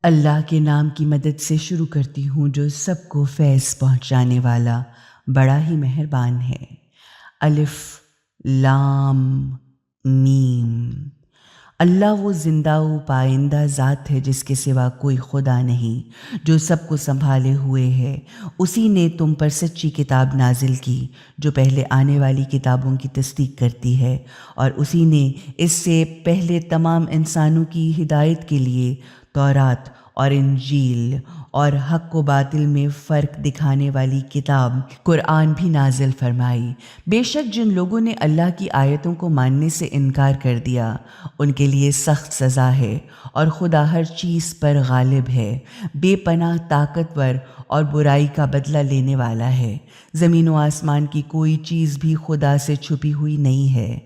اللہ کے نام کی مدد سے شروع کرتی ہوں جو سب کو فیض پہنچانے والا بڑا ہی مہربان ہے۔ الف لام میم۔ اللہ وہ زندہ و پائندہ ذات ہے جس کے سوا کوئی خدا نہیں، جو سب کو سنبھالے ہوئے ہے۔ اسی نے تم پر سچی کتاب نازل کی جو پہلے آنے والی کتابوں کی تصدیق کرتی ہے، اور اسی نے اس سے پہلے تمام انسانوں کی ہدایت کے لیے تورات اور انجیل اور حق و باطل میں فرق دکھانے والی کتاب قرآن بھی نازل فرمائی۔ بے شک جن لوگوں نے اللہ کی آیتوں کو ماننے سے انکار کر دیا ان کے لیے سخت سزا ہے، اور خدا ہر چیز پر غالب ہے، بے پناہ طاقتور اور برائی کا بدلہ لینے والا ہے۔ زمین و آسمان کی کوئی چیز بھی خدا سے چھپی ہوئی نہیں ہے۔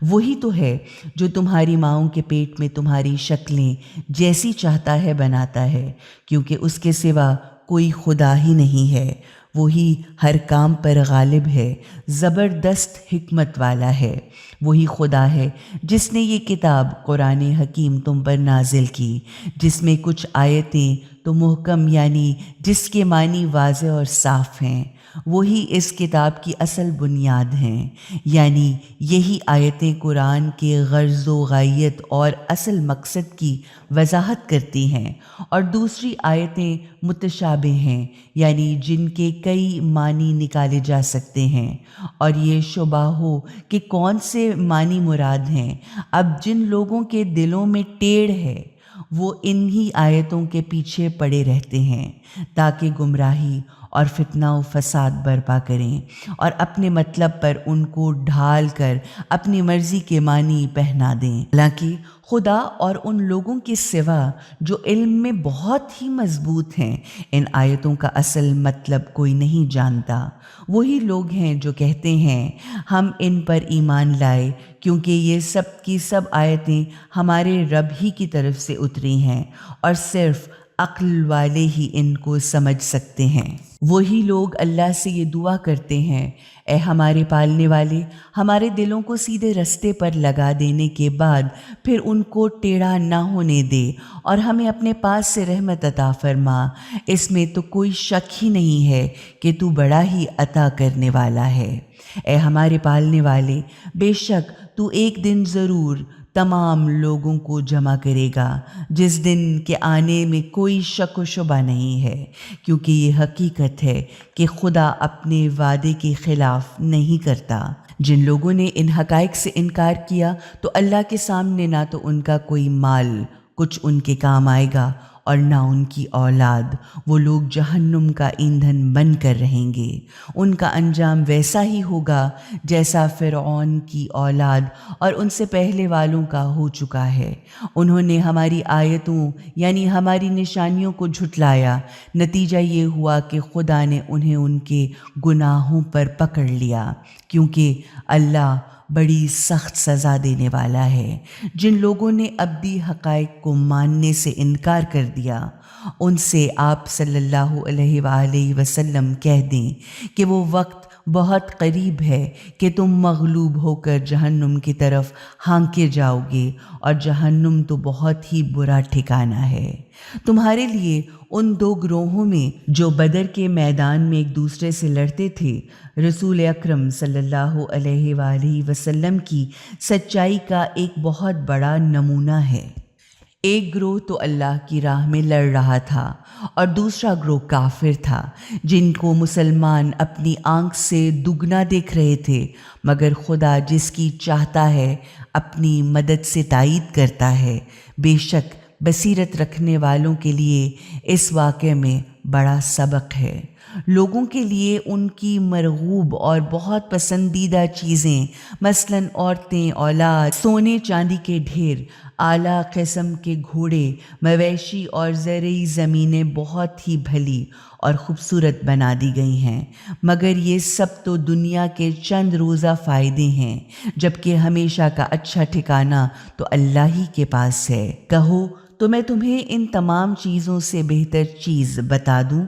وہی تو ہے جو تمہاری ماؤں کے پیٹ میں تمہاری شکلیں جیسی چاہتا ہے بناتا ہے، کیونکہ اس کے سوا کوئی خدا ہی نہیں ہے۔ وہی ہر کام پر غالب ہے، زبردست حکمت والا ہے۔ وہی خدا ہے جس نے یہ کتاب قرآن حکیم تم پر نازل کی، جس میں کچھ آیتیں تو محکم یعنی جس کے معنی واضح اور صاف ہیں، وہی اس کتاب کی اصل بنیاد ہیں، یعنی یہی آیتیں قرآن کے غرض و غایت اور اصل مقصد کی وضاحت کرتی ہیں، اور دوسری آیتیں متشابہ ہیں، یعنی جن کے کئی معنی نکالے جا سکتے ہیں، اور یہ شبہ ہو کہ کون سے معنی مراد ہیں۔ اب جن لوگوں کے دلوں میں ٹیڑھ ہے وہ انہی آیتوں کے پیچھے پڑے رہتے ہیں تاکہ گمراہی اور فتنہ و فساد برپا کریں، اور اپنے مطلب پر ان کو ڈھال کر اپنی مرضی کے معنی پہنا دیں۔ حالانکہ خدا اور ان لوگوں کے سوا جو علم میں بہت ہی مضبوط ہیں ان آیتوں کا اصل مطلب کوئی نہیں جانتا۔ وہی لوگ ہیں جو کہتے ہیں ہم ان پر ایمان لائے کیونکہ یہ سب کی سب آیتیں ہمارے رب ہی کی طرف سے اتری ہیں، اور صرف عقل والے ہی ان کو سمجھ سکتے ہیں۔ وہی لوگ اللہ سے یہ دعا کرتے ہیں، اے ہمارے پالنے والے، ہمارے دلوں کو سیدھے رستے پر لگا دینے کے بعد پھر ان کو ٹیڑھا نہ ہونے دے، اور ہمیں اپنے پاس سے رحمت عطا فرما۔ اس میں تو کوئی شک ہی نہیں ہے کہ تو بڑا ہی عطا کرنے والا ہے۔ اے ہمارے پالنے والے، بے شک تو ایک دن ضرور تمام لوگوں کو جمع کرے گا، جس دن کے آنے میں کوئی شک و شبہ نہیں ہے، کیونکہ یہ حقیقت ہے کہ خدا اپنے وعدے کے خلاف نہیں کرتا۔ جن لوگوں نے ان حقائق سے انکار کیا تو اللہ کے سامنے نہ تو ان کا کوئی مال کچھ ان کے کام آئے گا اور نہ ان کی اولاد۔ وہ لوگ جہنم کا ایندھن بن کر رہیں گے۔ ان کا انجام ویسا ہی ہوگا جیسا فرعون کی اولاد اور ان سے پہلے والوں کا ہو چکا ہے۔ انہوں نے ہماری آیتوں یعنی ہماری نشانیوں کو جھٹلایا، نتیجہ یہ ہوا کہ خدا نے انہیں ان کے گناہوں پر پکڑ لیا، کیونکہ اللہ بڑی سخت سزا دینے والا ہے۔ جن لوگوں نے ابدی حقائق کو ماننے سے انکار کر دیا ان سے آپ صلی اللہ علیہ وآلہ وسلم کہہ دیں کہ وہ وقت بہت قریب ہے کہ تم مغلوب ہو کر جہنم کی طرف ہانکے جاؤ گے، اور جہنم تو بہت ہی برا ٹھکانہ ہے۔ تمہارے لیے ان دو گروہوں میں جو بدر کے میدان میں ایک دوسرے سے لڑتے تھے رسول اکرم صلی اللہ علیہ وآلہ وسلم کی سچائی کا ایک بہت بڑا نمونہ ہے۔ ایک گروہ تو اللہ کی راہ میں لڑ رہا تھا اور دوسرا گروہ کافر تھا، جن کو مسلمان اپنی آنکھ سے دگنا دیکھ رہے تھے، مگر خدا جس کی چاہتا ہے اپنی مدد سے تائید کرتا ہے۔ بے شک بصیرت رکھنے والوں کے لیے اس واقعے میں بڑا سبق ہے۔ لوگوں کے لیے ان کی مرغوب اور بہت پسندیدہ چیزیں مثلاً عورتیں، اولاد، سونے چاندی کے ڈھیر، اعلیٰ قسم کے گھوڑے، مویشی اور زرعی زمینیں بہت ہی بھلی اور خوبصورت بنا دی گئی ہیں، مگر یہ سب تو دنیا کے چند روزہ فائدے ہیں، جبکہ ہمیشہ کا اچھا ٹھکانہ تو اللہ ہی کے پاس ہے۔ کہو تو میں تمہیں ان تمام چیزوں سے بہتر چیز بتا دوں؟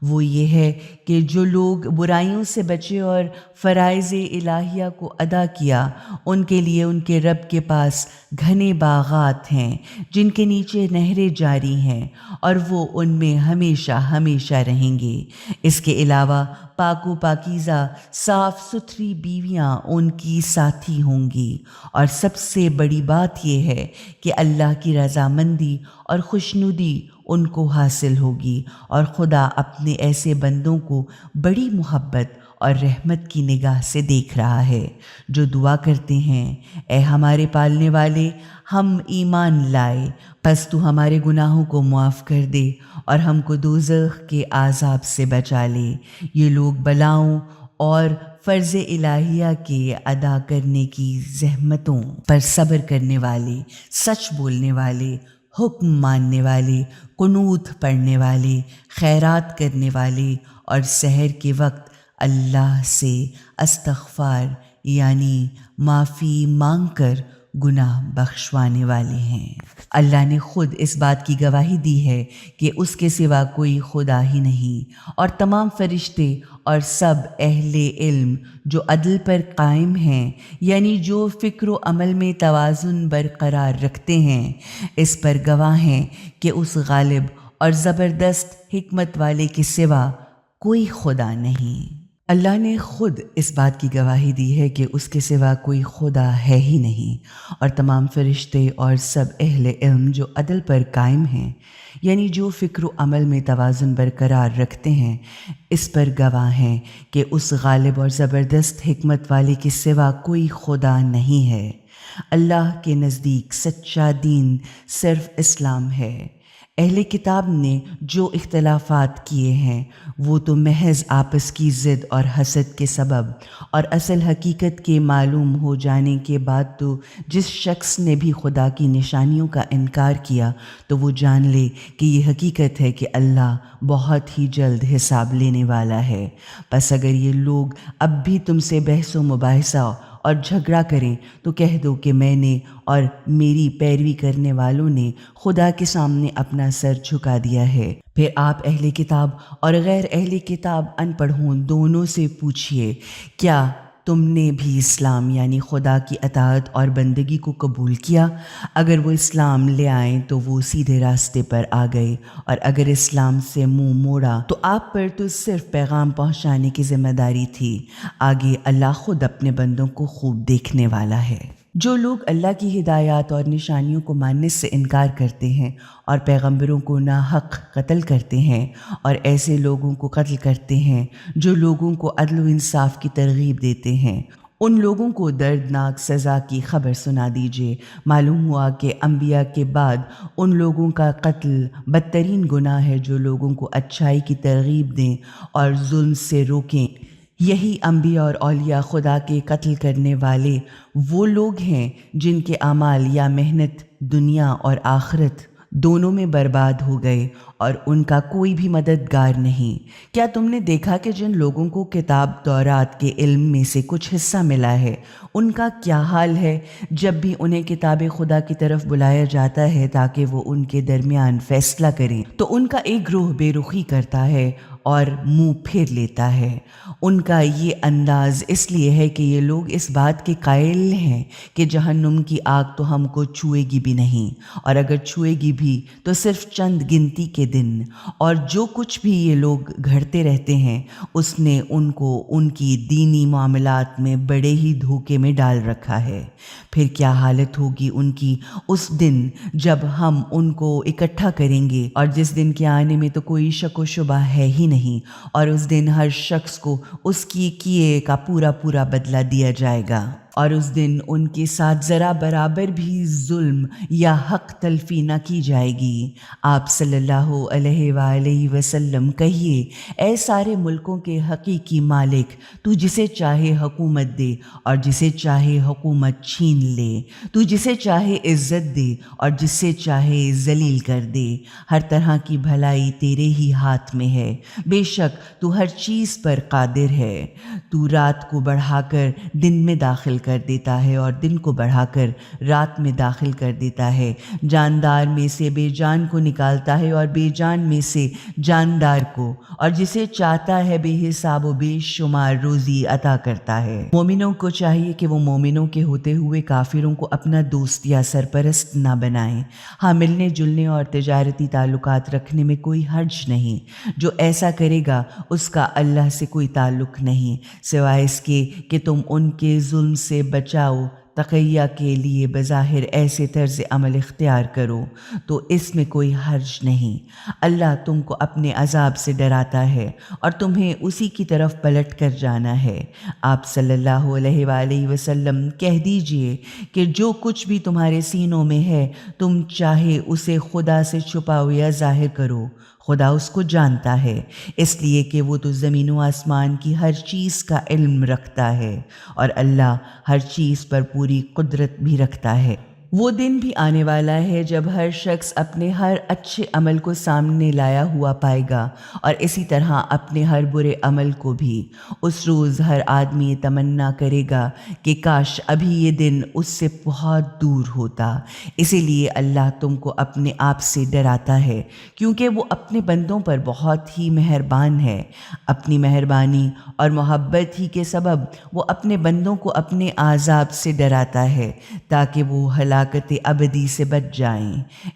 وہ یہ ہے کہ جو لوگ برائیوں سے بچے اور فرائض الہیہ کو ادا کیا، ان کے لیے ان کے رب کے پاس گھنے باغات ہیں جن کے نیچے نہریں جاری ہیں، اور وہ ان میں ہمیشہ ہمیشہ رہیں گے۔ اس کے علاوہ پاک و پاکیزہ صاف ستھری بیویاں ان کی ساتھی ہوں گی، اور سب سے بڑی بات یہ ہے کہ اللہ کی رضامندی اور خوشنودی ان کو حاصل ہوگی، اور خدا اپنے ایسے بندوں کو بڑی محبت اور رحمت کی نگاہ سے دیکھ رہا ہے جو دعا کرتے ہیں، اے ہمارے پالنے والے، ہم ایمان لائے، پس تو ہمارے گناہوں کو معاف کر دے اور ہم کو دوزخ کے عذاب سے بچا لے۔ یہ لوگ بلاؤں اور فرض الہیہ کے ادا کرنے کی زحمتوں پر صبر کرنے والے، سچ بولنے والے، حکم ماننے والے، قنوت پڑھنے والے، خیرات کرنے والے، اور سحر کے وقت اللہ سے استغفار یعنی معافی مانگ کر گناہ بخشوانے والے ہیں۔ اللہ نے خود اس بات کی گواہی دی ہے کہ اس کے سوا کوئی خدا ہی نہیں، اور تمام فرشتے اور سب اہل علم جو عدل پر قائم ہیں، یعنی جو فکر و عمل میں توازن برقرار رکھتے ہیں، اس پر گواہ ہیں کہ اس غالب اور زبردست حکمت والے کے سوا کوئی خدا نہیں۔ اللہ نے خود اس بات کی گواہی دی ہے کہ اس کے سوا کوئی خدا ہے ہی نہیں، اور تمام فرشتے اور سب اہل علم جو عدل پر قائم ہیں، یعنی جو فکر و عمل میں توازن برقرار رکھتے ہیں، اس پر گواہ ہیں کہ اس غالب اور زبردست حکمت والے کے سوا کوئی خدا نہیں ہے۔ اللہ کے نزدیک سچا دین صرف اسلام ہے۔ اہل کتاب نے جو اختلافات کیے ہیں وہ تو محض آپس کی ضد اور حسد کے سبب، اور اصل حقیقت کے معلوم ہو جانے کے بعد تو جس شخص نے بھی خدا کی نشانیوں کا انکار کیا تو وہ جان لے کہ یہ حقیقت ہے کہ اللہ بہت ہی جلد حساب لینے والا ہے۔ پس اگر یہ لوگ اب بھی تم سے بحث و مباحثہ اور جھگڑا کریں تو کہہ دو کہ میں نے اور میری پیروی کرنے والوں نے خدا کے سامنے اپنا سر جھکا دیا ہے۔ پھر آپ اہل کتاب اور غیر اہل کتاب ان پڑھوں دونوں سے پوچھئے، کیا تم نے بھی اسلام یعنی خدا کی اطاعت اور بندگی کو قبول کیا؟ اگر وہ اسلام لے آئیں تو وہ سیدھے راستے پر آ گئے، اور اگر اسلام سے منہ موڑا تو آپ پر تو صرف پیغام پہنچانے کی ذمہ داری تھی۔ آگے اللہ خود اپنے بندوں کو خوب دیکھنے والا ہے۔ جو لوگ اللہ کی ہدایات اور نشانیوں کو ماننے سے انکار کرتے ہیں اور پیغمبروں کو ناحق قتل کرتے ہیں، اور ایسے لوگوں کو قتل کرتے ہیں جو لوگوں کو عدل و انصاف کی ترغیب دیتے ہیں، ان لوگوں کو دردناک سزا کی خبر سنا دیجیے۔ معلوم ہوا کہ انبیاء کے بعد ان لوگوں کا قتل بدترین گناہ ہے جو لوگوں کو اچھائی کی ترغیب دیں اور ظلم سے روکیں۔ یہی انبیاء اور اولیاء خدا کے قتل کرنے والے وہ لوگ ہیں جن کے اعمال یا محنت دنیا اور آخرت دونوں میں برباد ہو گئے، اور ان کا کوئی بھی مددگار نہیں۔ کیا تم نے دیکھا کہ جن لوگوں کو کتاب تورات کے علم میں سے کچھ حصہ ملا ہے، ان کا کیا حال ہے جب بھی انہیں کتاب خدا کی طرف بلایا جاتا ہے تاکہ وہ ان کے درمیان فیصلہ کریں تو ان کا ایک گروہ بے رخی کرتا ہے اور منہ پھیر لیتا ہے۔ ان کا یہ انداز اس لیے ہے کہ یہ لوگ اس بات کے قائل ہیں کہ جہنم کی آگ تو ہم کو چھوئے گی بھی نہیں، اور اگر چھوئے گی بھی تو صرف چند گنتی کے دن، اور جو کچھ بھی یہ لوگ گھڑتے رہتے ہیں اس نے ان کو ان کی دینی معاملات میں بڑے ہی دھوکے میں ڈال رکھا ہے۔ پھر کیا حالت ہوگی ان کی اس دن جب ہم ان کو اکٹھا کریں گے، اور جس دن کے آنے میں تو کوئی شک و شبہ ہے ہی نہیں، اور اس دن ہر شخص کو اس کی کیے کا پورا پورا بدلہ دیا جائے گا، اور اس دن ان کے ساتھ ذرا برابر بھی ظلم یا حق تلفی نہ کی جائے گی۔ آپ صلی اللہ علیہ وآلہ وسلم کہیے، اے سارے ملکوں کے حقیقی مالک، تو جسے چاہے حکومت دے اور جسے چاہے حکومت چھین لے، تو جسے چاہے عزت دے اور جسے چاہے ذلیل کر دے، ہر طرح کی بھلائی تیرے ہی ہاتھ میں ہے، بے شک تو ہر چیز پر قادر ہے۔ تو رات کو بڑھا کر دن میں داخل کر دیتا ہے اور دن کو بڑھا کر رات میں داخل کر دیتا ہے، جاندار میں سے بے جان کو نکالتا ہے اور بے جان میں سے جاندار کو، اور جسے چاہتا ہے بے حساب و بے شمار روزی عطا کرتا ہے۔ مومنوں کو چاہیے کہ وہ مومنوں کے ہوتے ہوئے کافروں کو اپنا دوست یا سرپرست نہ بنائیں۔ ہاں، ملنے جلنے اور تجارتی تعلقات رکھنے میں کوئی حرج نہیں، جو ایسا کرے گا اس کا اللہ سے کوئی تعلق نہیں، سوائے اس کے کہ تم ان کے ظلم سے بچاؤ تقیہ کے لیے بظاہر ایسے طرز عمل اختیار کرو تو اس میں کوئی حرج نہیں۔ اللہ تم کو اپنے عذاب سے ڈراتا ہے اور تمہیں اسی کی طرف پلٹ کر جانا ہے۔ آپ صلی اللہ علیہ وآلہ وسلم کہہ دیجئے کہ جو کچھ بھی تمہارے سینوں میں ہے تم چاہے اسے خدا سے چھپاؤ یا ظاہر کرو، خدا اس کو جانتا ہے، اس لیے کہ وہ تو زمین و آسمان کی ہر چیز کا علم رکھتا ہے اور اللہ ہر چیز پر پوری قدرت بھی رکھتا ہے۔ وہ دن بھی آنے والا ہے جب ہر شخص اپنے ہر اچھے عمل کو سامنے لایا ہوا پائے گا اور اسی طرح اپنے ہر برے عمل کو بھی۔ اس روز ہر آدمی یہ تمنا کرے گا کہ کاش ابھی یہ دن اس سے بہت دور ہوتا۔ اسی لیے اللہ تم کو اپنے آپ سے ڈراتا ہے کیونکہ وہ اپنے بندوں پر بہت ہی مہربان ہے۔ اپنی مہربانی اور محبت ہی کے سبب وہ اپنے بندوں کو اپنے عذاب سے ڈراتا ہے تاکہ وہ ہلاکت ابدی سے بچ جائیں۔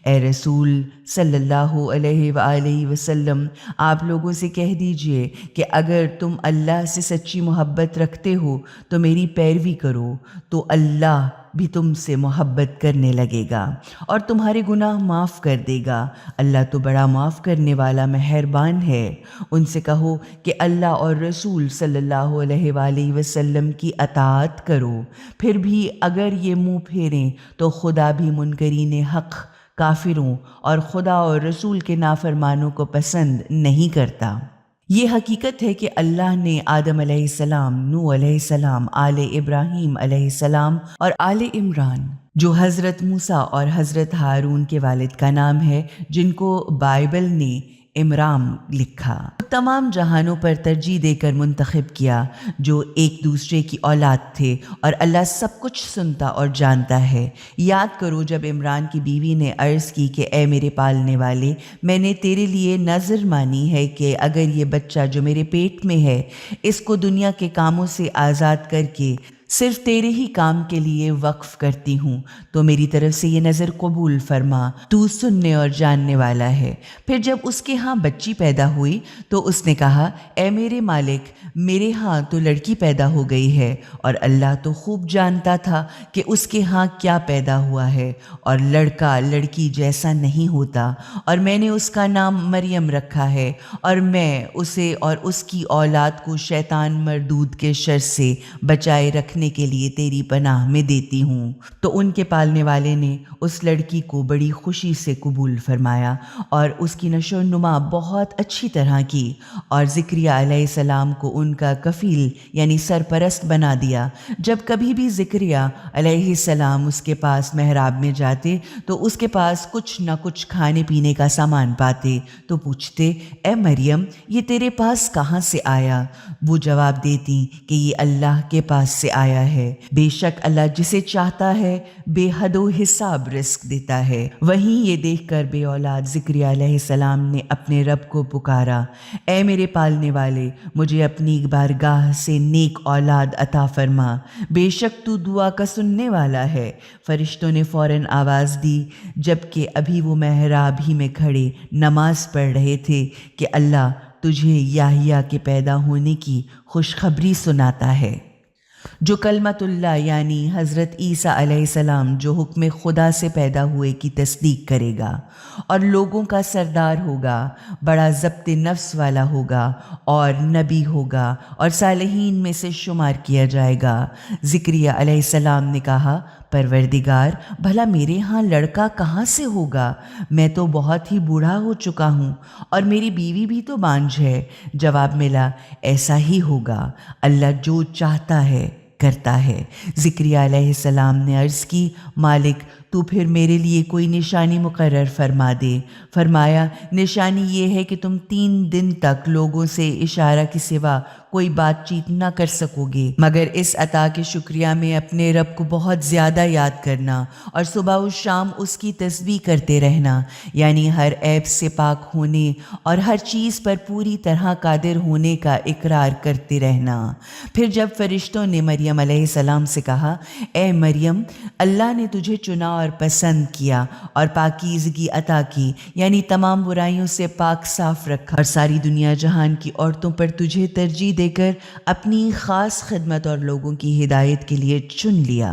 اے رسول صلی اللہ علیہ وآلہ وسلم، آپ لوگوں سے کہہ دیجئے کہ اگر تم اللہ سے سچی محبت رکھتے ہو تو میری پیروی کرو، تو اللہ بھی تم سے محبت کرنے لگے گا اور تمہارے گناہ معاف کر دے گا۔ اللہ تو بڑا معاف کرنے والا مہربان ہے۔ ان سے کہو کہ اللہ اور رسول صلی اللہ علیہ وآلہ وسلم کی اطاعت کرو، پھر بھی اگر یہ منہ پھیریں تو خدا بھی منکرین حق، کافروں اور خدا اور رسول کے نافرمانوں کو پسند نہیں کرتا۔ یہ حقیقت ہے کہ اللہ نے آدم علیہ السلام، نوح علیہ السلام، آل ابراہیم علیہ السلام اور آل عمران، جو حضرت موسیٰ اور حضرت ہارون کے والد کا نام ہے، جن کو بائبل نے عمران لکھا، تمام جہانوں پر ترجیح دے کر منتخب کیا جو ایک دوسرے کی اولاد تھے، اور اللہ سب کچھ سنتا اور جانتا ہے۔ یاد کرو جب عمران کی بیوی نے عرض کی کہ اے میرے پالنے والے، میں نے تیرے لیے نذر مانی ہے کہ اگر یہ بچہ جو میرے پیٹ میں ہے اس کو دنیا کے کاموں سے آزاد کر کے صرف تیرے ہی کام کے لیے وقف کرتی ہوں تو میری طرف سے یہ نظر قبول فرما، تو سننے اور جاننے والا ہے۔ پھر جب اس کے ہاں بچی پیدا ہوئی تو اس نے کہا اے میرے مالک، میرے ہاں تو لڑکی پیدا ہو گئی ہے، اور اللہ تو خوب جانتا تھا کہ اس کے ہاں کیا پیدا ہوا ہے، اور لڑکا لڑکی جیسا نہیں ہوتا، اور میں نے اس کا نام مریم رکھا ہے، اور میں اسے اور اس کی اولاد کو شیطان مردود کے شر سے بچائے رکھنے کے لیے تیری پناہ میں دیتی ہوں۔ تو ان کے پالنے والے نے اس لڑکی کو بڑی خوشی سے قبول فرمایا اور اس کی نشو و نما بہت اچھی طرح کی، اور زکریا علیہ السلام کو ان کا کفیل یعنی سرپرست بنا دیا۔ جب کبھی بھی زکریا علیہ السلام اس کے پاس محراب میں جاتے تو اس کے پاس کچھ نہ کچھ کھانے پینے کا سامان پاتے تو پوچھتے اے مریم، یہ تیرے پاس کہاں سے آیا؟ وہ جواب دیتی کہ یہ اللہ کے پاس سے آیا ہے، بے شک اللہ جسے چاہتا ہے بے حد و حساب رزق دیتا ہے۔ وہیں یہ دیکھ کر بے اولاد زکریا علیہ السلام نے اپنے رب کو پکارا، اے میرے پالنے والے، مجھے اپنی بارگاہ سے نیک اولاد عطا فرما، بے شک تو دعا کا سننے والا ہے۔ فرشتوں نے فوراً آواز دی جبکہ ابھی وہ محراب ہی میں کھڑے نماز پڑھ رہے تھے کہ اللہ تجھے یحییٰ کے پیدا ہونے کی خوشخبری سناتا ہے، جو کلمت اللہ یعنی حضرت عیسیٰ علیہ السلام جو حکم خدا سے پیدا ہوئے کی تصدیق کرے گا، اور لوگوں کا سردار ہوگا، بڑا ضبط نفس والا ہوگا، اور نبی ہوگا، اور صالحین میں سے شمار کیا جائے گا۔ زکریا علیہ السلام نے کہا پروردگار، بھلا میرے ہاں لڑکا کہاں سے ہوگا؟ میں تو بہت ہی بوڑھا ہو چکا ہوں اور میری بیوی بھی تو بانجھ ہے۔ جواب ملا ایسا ہی ہوگا، اللہ جو چاہتا ہے کرتا ہے۔ زکریا علیہ السلام نے عرض کی، مالک تو پھر میرے لیے کوئی نشانی مقرر فرما دے۔ فرمایا، نشانی یہ ہے کہ تم 3 دن تک لوگوں سے اشارہ کے سوا کوئی بات چیت نہ کر سکو گے، مگر اس عطا کے شکریہ میں اپنے رب کو بہت زیادہ یاد کرنا اور صبح و شام اس کی تسبیح کرتے رہنا، یعنی ہر عیب سے پاک ہونے اور ہر چیز پر پوری طرح قادر ہونے کا اقرار کرتے رہنا۔ پھر جب فرشتوں نے مریم علیہ السلام سے کہا، اے مریم، اللہ نے تجھے چنا اور پسند کیا اور پاکیزگی عطا کی، یعنی تمام برائیوں سے پاک صاف رکھا اور ساری دنیا جہان کی عورتوں پر تجھے ترجیح دے کر اپنی خاص خدمت اور لوگوں کی ہدایت کے لیے چن لیا،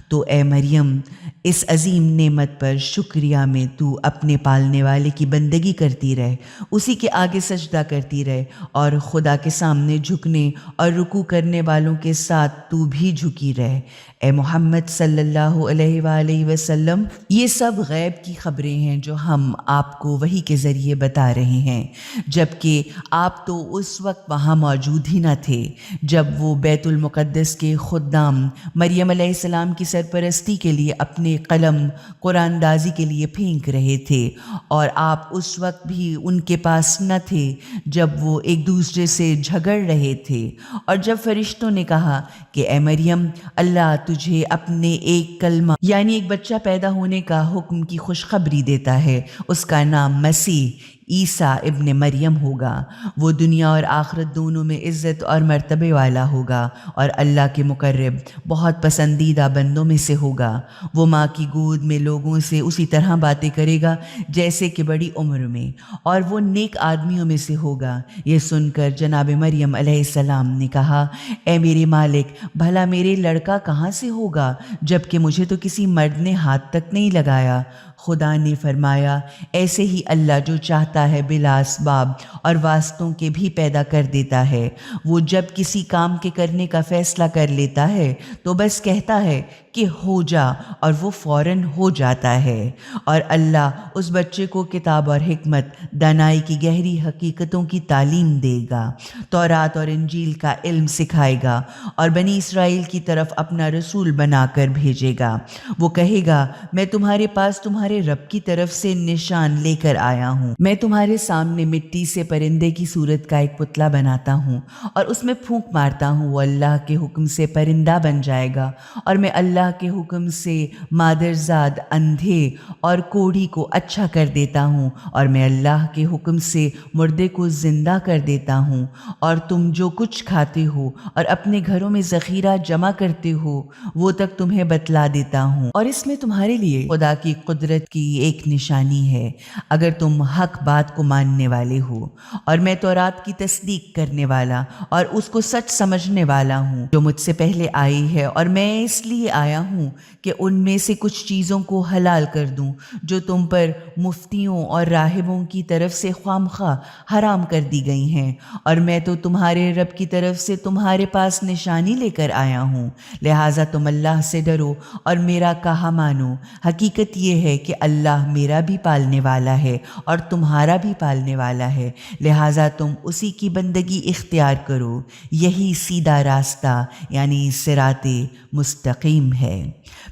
تو اے مریم اس عظیم نعمت پر شکریہ میں تو اپنے پالنے والے کی بندگی کرتی رہ، اسی کے آگے سجدہ کرتی رہ اور خدا کے سامنے جھکنے اور رکوع کرنے والوں کے ساتھ تو بھی جھکی رہ۔ اے محمد صلی اللہ علیہ وآلہ وسلم، یہ سب غیب کی خبریں ہیں جو ہم آپ کو وحی کے ذریعے بتا رہے ہیں، جبکہ آپ تو اس وقت وہاں موجود ہی نہ تھے جب وہ بیت المقدس کے خدام مریم علیہ السلام کی سرپرستی کے لیے اپنے قلم قرآن دازی کے لیے پھینک رہے تھے، اور آپ اس وقت بھی ان کے پاس نہ تھے جب وہ ایک دوسرے سے جھگڑ رہے تھے۔ اور جب فرشتوں نے کہا کہ اے مریم، اللہ تجھے اپنے ایک کلمہ یعنی ایک بچہ پیدا ہونے کا حکم کی خوشخبری دیتا ہے، اس کا نام مسیح عیسیٰ ابن مریم ہوگا، وہ دنیا اور آخرت دونوں میں عزت اور مرتبے والا ہوگا اور اللہ کے مقرب بہت پسندیدہ بندوں میں سے ہوگا۔ وہ ماں کی گود میں لوگوں سے اسی طرح باتیں کرے گا جیسے کہ بڑی عمر میں، اور وہ نیک آدمیوں میں سے ہوگا۔ یہ سن کر جناب مریم علیہ السلام نے کہا، اے میرے مالک، بھلا میرے لڑکا کہاں سے ہوگا جبکہ مجھے تو کسی مرد نے ہاتھ تک نہیں لگایا؟ خدا نے فرمایا، ایسے ہی اللہ جو چاہتا ہے بلا اسباب اور واسطوں کے بھی پیدا کر دیتا ہے۔ وہ جب کسی کام کے کرنے کا فیصلہ کر لیتا ہے تو بس کہتا ہے کہ ہو جا، اور وہ فوراً ہو جاتا ہے۔ اور اللہ اس بچے کو کتاب اور حکمت، دانائی کی گہری حقیقتوں کی تعلیم دے گا، تورات اور انجیل کا علم سکھائے گا، اور بنی اسرائیل کی طرف اپنا رسول بنا کر بھیجے گا۔ وہ کہے گا، میں تمہارے پاس تمہارے رب کی طرف سے نشان لے کر آیا ہوں۔ میں تمہارے سامنے مٹی سے پرندے کی صورت کا ایک پتلا بناتا ہوں اور اس میں پھونک مارتا ہوں، وہ اللہ کے حکم سے پرندہ بن جائے گا، اور میں اللہ کے حکم سے مادرزاد اندھے اور کوڑھی کو اچھا کر دیتا ہوں، اور میں اللہ کے حکم سے مردے کو زندہ کر دیتا ہوں، اور تم جو کچھ کھاتے ہو اور اپنے گھروں میں ذخیرہ جمع کرتے ہو وہ تک تمہیں بتلا دیتا ہوں، اور اس میں تمہارے لیے خدا کی قدرت کی ایک نشانی ہے اگر تم حق بات کو ماننے والے ہو۔ اور میں تورات کی تصدیق کرنے والا اور اس کو سچ سمجھنے والا ہوں جو مجھ سے پہلے آئی ہے، اور میں اس لیے آیا ہوں کہ ان میں سے کچھ چیزوں کو حلال کر دوں جو تم پر مفتیوں اور راہبوں کی طرف سے خوامخواہ حرام کر دی گئی ہیں، اور میں تو تمہارے رب کی طرف سے تمہارے پاس نشانی لے کر آیا ہوں، لہٰذا تم اللہ سے ڈرو اور میرا کہا مانو۔ حقیقت یہ ہے کہ اللہ میرا بھی پالنے والا ہے اور تمہارا بھی پالنے والا ہے، لہٰذا تم اسی کی بندگی اختیار کرو، یہی سیدھا راستہ یعنی صراط مستقیم ہے۔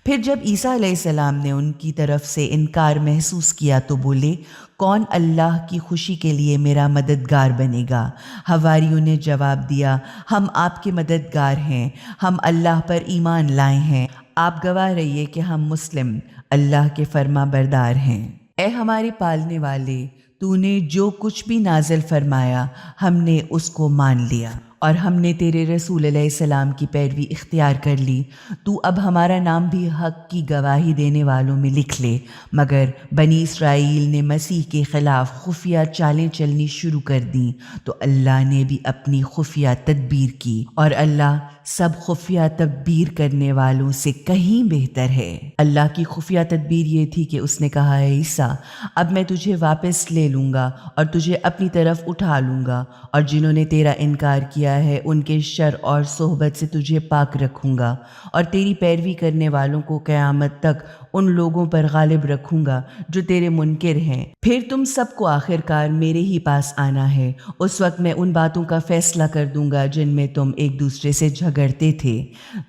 پھر جب عیسیٰ علیہ السلام نے ان کی طرف سے انکار محسوس کیا تو بولے، کون اللہ کی خوشی کے لیے میرا مددگار بنے گا؟ حواریوں نے جواب دیا، ہم آپ کے مددگار ہیں، ہم اللہ پر ایمان لائے ہیں، آپ گواہ رہیے کہ ہم مسلم اللہ کے فرما بردار ہیں۔ اے ہمارے پالنے والے، تو نے جو کچھ بھی نازل فرمایا ہم نے اس کو مان لیا، اور ہم نے تیرے رسول علیہ السلام کی پیروی اختیار کر لی، تو اب ہمارا نام بھی حق کی گواہی دینے والوں میں لکھ لے۔ مگر بنی اسرائیل نے مسیح کے خلاف خفیہ چالیں چلنی شروع کر دیں تو اللہ نے بھی اپنی خفیہ تدبیر کی، اور اللہ سب خفیہ تدبیر کرنے والوں سے کہیں بہتر ہے۔ اللہ کی خفیہ تدبیر یہ تھی کہ اس نے کہا، اے عیسیٰ، اب میں تجھے واپس لے لوں گا اور تجھے اپنی طرف اٹھا لوں گا، اور جنہوں نے تیرا انکار کیا ہے ان کے شر اور صحبت سے تجھے پاک رکھوں گا، اور تیری پیروی کرنے والوں کو قیامت تک ان لوگوں پر غالب رکھوں گا جو تیرے منکر ہیں، پھر تم سب کو آخر کار میرے ہی پاس آنا ہے۔ اس وقت میں ان باتوں کا فیصلہ کر دوں گا جن میں تم ایک دوسرے سے جھگڑتے تھے۔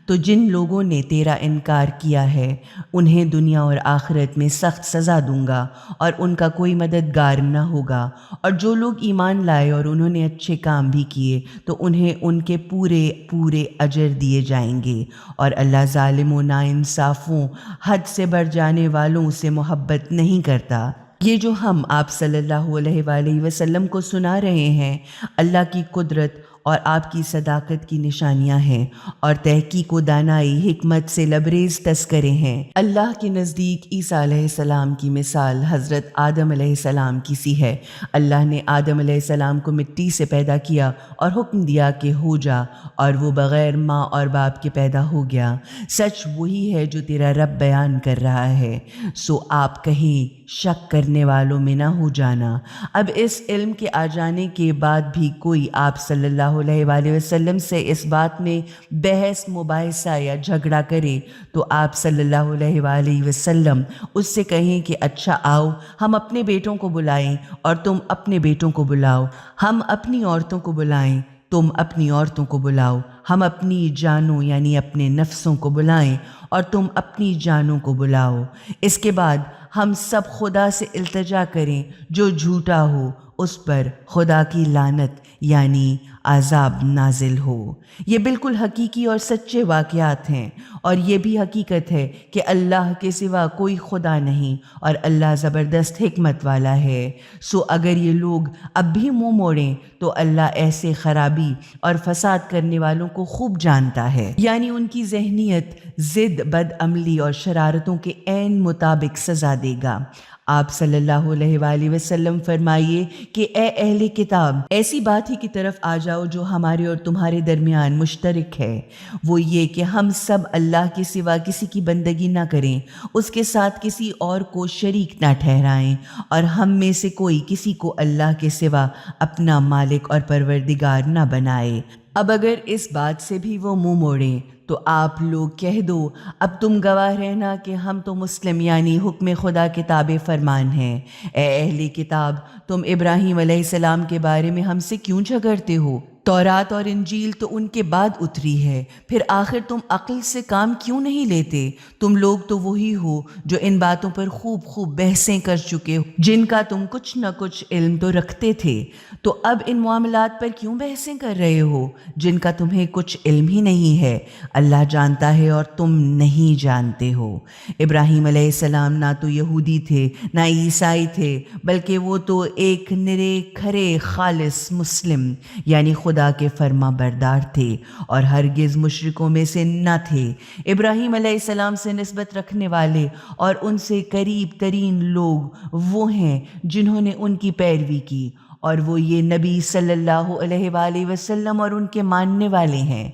تو جن لوگوں نے تیرا انکار کیا ہے انہیں دنیا اور آخرت میں سخت سزا دوں گا اور ان کا کوئی مددگار نہ ہوگا، اور جو لوگ ایمان لائے اور انہوں نے اچھے کام بھی کیے تو انہیں ان کے پورے پورے اجر دیے جائیں گے، اور اللہ ظالم و ناانصافوں، حد سے بڑھ جانے والوں سے محبت نہیں کرتا۔ یہ جو ہم آپ صلی اللہ علیہ وآلہ وسلم کو سنا رہے ہیں اللہ کی قدرت اور آپ کی صداقت کی نشانیاں ہیں، اور تحقیق و دانائی حکمت سے لبریز تذکرے ہیں۔ اللہ کے نزدیک عیسیٰ علیہ السلام کی مثال حضرت آدم علیہ السلام کی سی ہے۔ اللہ نے آدم علیہ السلام کو مٹی سے پیدا کیا اور حکم دیا کہ ہو جا، اور وہ بغیر ماں اور باپ کے پیدا ہو گیا۔ سچ وہی ہے جو تیرا رب بیان کر رہا ہے، سو آپ کہیں شک کرنے والوں میں نہ ہو جانا۔ اب اس علم کے آ جانے کے بعد بھی کوئی آپ صلی اللہ علیہ وآلہ وسلم سے اس بات میں بحث مباحثہ یا جھگڑا کرے تو آپ صلی اللہ علیہ وآلہ وسلم اس سے کہیں کہ اچھا آؤ ہم اپنے بیٹوں کو بلائیں اور تم اپنے بیٹوں کو بلاؤ، ہم اپنی عورتوں کو بلائیں تم اپنی عورتوں کو بلاؤ، ہم اپنی جانوں یعنی اپنے نفسوں کو بلائیں اور تم اپنی جانوں کو بلاؤ۔ اس کے بعد ہم سب خدا سے التجا کریں، جو جھوٹا ہو اس پر خدا کی لعنت یعنی عذاب نازل ہو۔ یہ بالکل حقیقی اور سچے واقعات ہیں، اور یہ بھی حقیقت ہے کہ اللہ کے سوا کوئی خدا نہیں، اور اللہ زبردست حکمت والا ہے۔ سو اگر یہ لوگ اب بھی منہ موڑیں تو اللہ ایسے خرابی اور فساد کرنے والوں کو خوب جانتا ہے، یعنی ان کی ذہنیت ضد، بد عملی اور شرارتوں کے عین مطابق سزا دے گا۔ آپ صلی اللہ علیہ وآلہ وسلم فرمائیے کہ اے اہل کتاب، ایسی بات ہی کی طرف آ جاؤ جو ہمارے اور تمہارے درمیان مشترک ہے، وہ یہ کہ ہم سب اللہ کے سوا کسی کی بندگی نہ کریں، اس کے ساتھ کسی اور کو شریک نہ ٹھہرائیں، اور ہم میں سے کوئی کسی کو اللہ کے سوا اپنا مالک اور پروردگار نہ بنائے۔ اب اگر اس بات سے بھی وہ منہ موڑیں تو آپ لوگ کہہ دو اب تم گواہ رہنا کہ ہم تو مسلم یعنی حکم خدا کے تابع فرمان ہیں۔ اے اہل کتاب، تم ابراہیم علیہ السلام کے بارے میں ہم سے کیوں جھگڑتے ہو؟ تورات اور انجیل تو ان کے بعد اتری ہے، پھر آخر تم عقل سے کام کیوں نہیں لیتے؟ تم لوگ تو وہی ہو جو ان باتوں پر خوب بحثیں کر چکے ہو، جن کا تم کچھ نہ کچھ علم تو رکھتے تھے، تو اب ان معاملات پر کیوں بحثیں کر رہے ہو جن کا تمہیں کچھ علم ہی نہیں ہے؟ اللہ جانتا ہے اور تم نہیں جانتے ہو۔ ابراہیم علیہ السلام نہ تو یہودی تھے نہ عیسائی تھے، بلکہ وہ تو ایک نرے کھرے خالص مسلم یعنی خدا کے فرما بردار تھے، اور ہرگز مشرکوں میں سے نہ تھے۔ ابراہیم علیہ السلام سے نسبت رکھنے والے اور ان سے قریب ترین لوگ وہ ہیں جنہوں نے ان کی پیروی کی، اور وہ یہ نبی صلی اللہ علیہ وآلہ وسلم اور ان کے ماننے والے ہیں،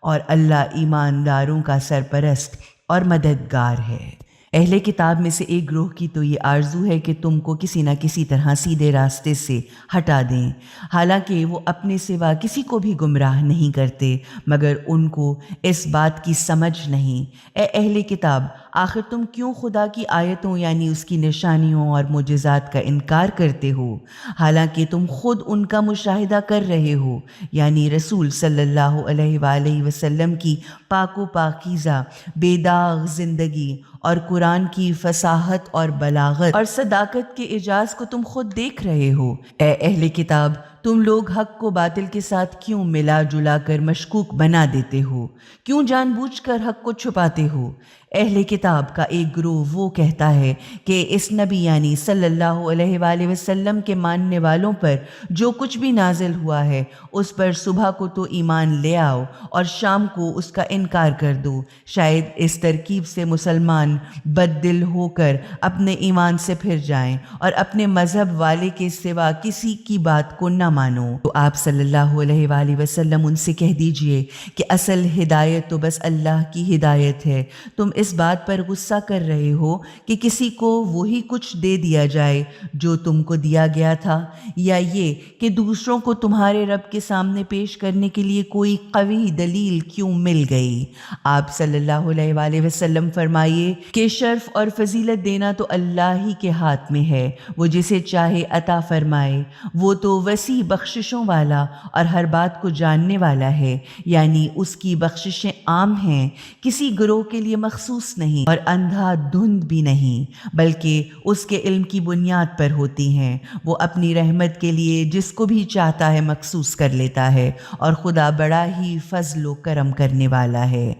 اور اللہ ایمانداروں کا سرپرست اور مددگار ہے۔ اہل کتاب میں سے ایک گروہ کی تو یہ آرزو ہے کہ تم کو کسی نہ کسی طرح سیدھے راستے سے ہٹا دیں، حالانکہ وہ اپنے سوا کسی کو بھی گمراہ نہیں کرتے، مگر ان کو اس بات کی سمجھ نہیں۔ اے اہل کتاب، آخر تم کیوں خدا کی آیتوں یعنی اس کی نشانیوں اور معجزات کا انکار کرتے ہو، حالانکہ تم خود ان کا مشاہدہ کر رہے ہو، یعنی رسول صلی اللہ علیہ وآلہ وسلم کی پاک و پاکیزہ بے داغ زندگی اور قرآن کی فصاحت اور بلاغت اور صداقت کے اعجاز کو تم خود دیکھ رہے ہو۔ اے اہل کتاب، تم لوگ حق کو باطل کے ساتھ کیوں ملا جلا کر مشکوک بنا دیتے ہو؟ کیوں جان بوجھ کر حق کو چھپاتے ہو؟ اہل کتاب کا ایک گروہ وہ کہتا ہے کہ اس نبی یعنی صلی اللہ علیہ وآلہ وسلم کے ماننے والوں پر جو کچھ بھی نازل ہوا ہے اس پر صبح کو تو ایمان لے آؤ اور شام کو اس کا انکار کر دو، شاید اس ترکیب سے مسلمان بد دل ہو کر اپنے ایمان سے پھر جائیں اور اپنے مذہب والے کے سوا کسی کی بات کو نہ مانو۔ تو آپ صلی اللہ علیہ وآلہ وسلم ان سے کہہ دیجئے کہ اصل ہدایت تو بس اللہ کی ہدایت ہے۔ تم اس بات پر غصہ کر رہے ہو کہ کسی کو وہی کچھ دے دیا جائے جو تم کو دیا گیا تھا، یا یہ کہ دوسروں کو تمہارے رب کے سامنے پیش کرنے کے لیے کوئی قوی دلیل کیوں مل گئی؟ آپ صلی اللہ علیہ وآلہ وسلم فرمائیے کہ شرف اور فضیلت دینا تو اللہ ہی کے ہاتھ میں ہے، وہ جسے چاہے عطا فرمائے۔ وہ تو وسیع بخششوں والا اور ہر بات کو جاننے والا ہے، یعنی اس کی بخششیں عام ہیں، کسی گروہ کے لیے مخصوص نہیں اور اندھا دھند بھی نہیں، بلکہ اس کے علم کی بنیاد پر ہوتی ہیں۔ وہ اپنی رحمت کے لیے جس کو بھی چاہتا ہے مخصوص کر لیتا ہے، اور خدا بڑا ہی فضل و کرم کرنے والا ہے۔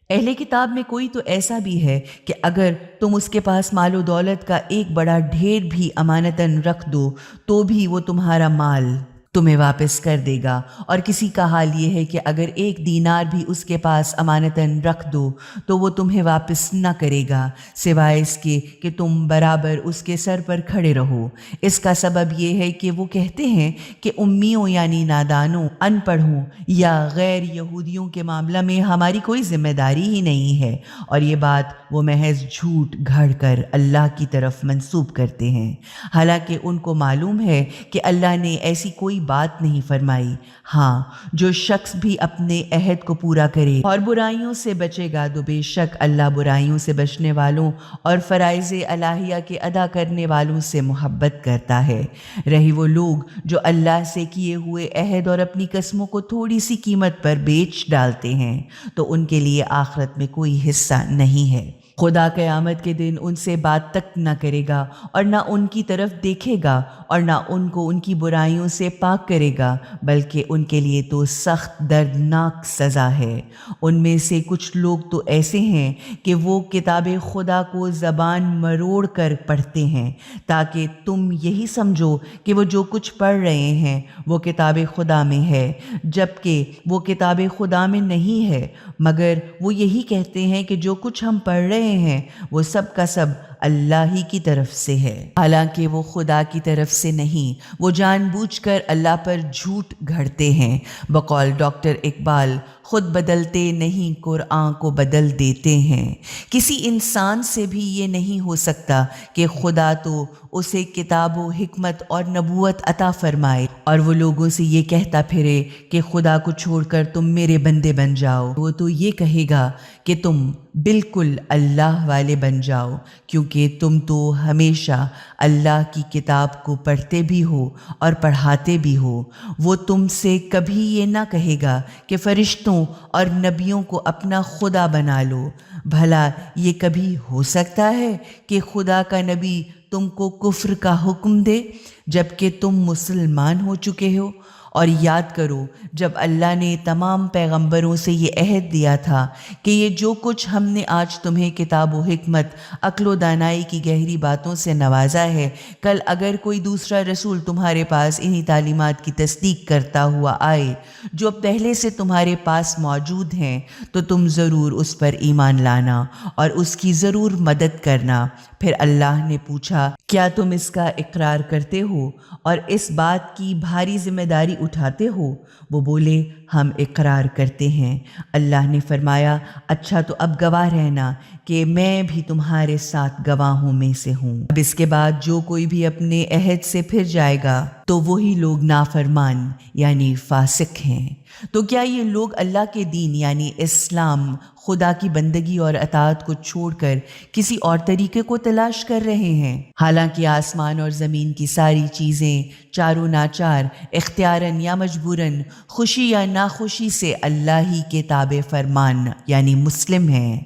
اہل کتاب میں کوئی تو ایسا بھی ہے کہ اگر تم اس کے پاس مال و دولت کا ایک بڑا ڈھیر بھی امانتاً رکھ دو تو بھی وہ تمہارا مال تمہیں واپس کر دے گا، اور کسی کا حال یہ ہے کہ اگر ایک دینار بھی اس کے پاس امانتاً رکھ دو تو وہ تمہیں واپس نہ کرے گا سوائے اس کے کہ تم برابر اس کے سر پر کھڑے رہو۔ اس کا سبب یہ ہے کہ وہ کہتے ہیں کہ امیوں یعنی نادانوں، ان پڑھوں یا غیر یہودیوں کے معاملہ میں ہماری کوئی ذمہ داری ہی نہیں ہے، اور یہ بات وہ محض جھوٹ گھڑ کر اللہ کی طرف منسوب کرتے ہیں، حالانکہ ان کو معلوم ہے کہ اللہ نے ایسی کوئی بات نہیں فرمائی۔ ہاں، جو شخص بھی اپنے عہد کو پورا کرے اور برائیوں سے بچے گا تو بے شک اللہ برائیوں سے بچنے والوں اور فرائض الہیہ کے ادا کرنے والوں سے محبت کرتا ہے۔ رہی وہ لوگ جو اللہ سے کیے ہوئے عہد اور اپنی قسموں کو تھوڑی سی قیمت پر بیچ ڈالتے ہیں تو ان کے لیے آخرت میں کوئی حصہ نہیں ہے۔ خدا قیامت کے دن ان سے بات تک نہ کرے گا اور نہ ان کی طرف دیکھے گا اور نہ ان کو ان کی برائیوں سے پاک کرے گا، بلکہ ان کے لیے تو سخت دردناک سزا ہے۔ ان میں سے کچھ لوگ تو ایسے ہیں کہ وہ کتاب خدا کو زبان مروڑ کر پڑھتے ہیں تاکہ تم یہی سمجھو کہ وہ جو کچھ پڑھ رہے ہیں وہ کتاب خدا میں ہے، جبکہ وہ کتاب خدا میں نہیں ہے، مگر وہ یہی کہتے ہیں کہ جو کچھ ہم پڑھ رہے ہیں وہ سب کا سب اللہ ہی کی طرف سے ہے، حالانکہ وہ خدا کی طرف سے نہیں۔ وہ جان بوجھ کر اللہ پر جھوٹ گھڑتے ہیں۔ بقول ڈاکٹر اقبال، خود بدلتے نہیں قرآن کو بدل دیتے ہیں۔ کسی انسان سے بھی یہ نہیں ہو سکتا کہ خدا تو اسے کتاب و حکمت اور نبوت عطا فرمائے اور وہ لوگوں سے یہ کہتا پھرے کہ خدا کو چھوڑ کر تم میرے بندے بن جاؤ۔ وہ تو یہ کہے گا کہ تم بالکل اللہ والے بن جاؤ، کیونکہ تم تو ہمیشہ اللہ کی کتاب کو پڑھتے بھی ہو اور پڑھاتے بھی ہو۔ وہ تم سے کبھی یہ نہ کہے گا کہ فرشتوں اور نبیوں کو اپنا خدا بنا لو۔ بھلا یہ کبھی ہو سکتا ہے کہ خدا کا نبی تم کو کفر کا حکم دے جبکہ تم مسلمان ہو چکے ہو؟ اور یاد کرو جب اللہ نے تمام پیغمبروں سے یہ عہد دیا تھا کہ یہ جو کچھ ہم نے آج تمہیں کتاب و حکمت، عقل و دانائی کی گہری باتوں سے نوازا ہے، کل اگر کوئی دوسرا رسول تمہارے پاس انہی تعلیمات کی تصدیق کرتا ہوا آئے جو پہلے سے تمہارے پاس موجود ہیں تو تم ضرور اس پر ایمان لانا اور اس کی ضرور مدد کرنا۔ پھر اللہ نے پوچھا، کیا تم اس کا اقرار کرتے ہو اور اس بات کی بھاری ذمہ داری اٹھاتے ہو؟ وہ بولے، ہم اقرار کرتے ہیں۔ اللہ نے فرمایا، اچھا تو اب گواہ رہنا کہ میں بھی تمہارے ساتھ گواہوں میں سے ہوں۔ اب اس کے بعد جو کوئی بھی اپنے عہد سے پھر جائے گا تو وہی لوگ نافرمان یعنی فاسق ہیں۔ تو کیا یہ لوگ اللہ کے دین یعنی اسلام، خدا کی بندگی اور اطاعت کو چھوڑ کر کسی اور طریقے کو تلاش کر رہے ہیں؟ حالانکہ آسمان اور زمین کی ساری چیزیں چاروں ناچار، اختیاراً یا مجبوراً، خوشی یا ناخوشی سے اللہ ہی کے تابع فرمان یعنی مسلم ہیں،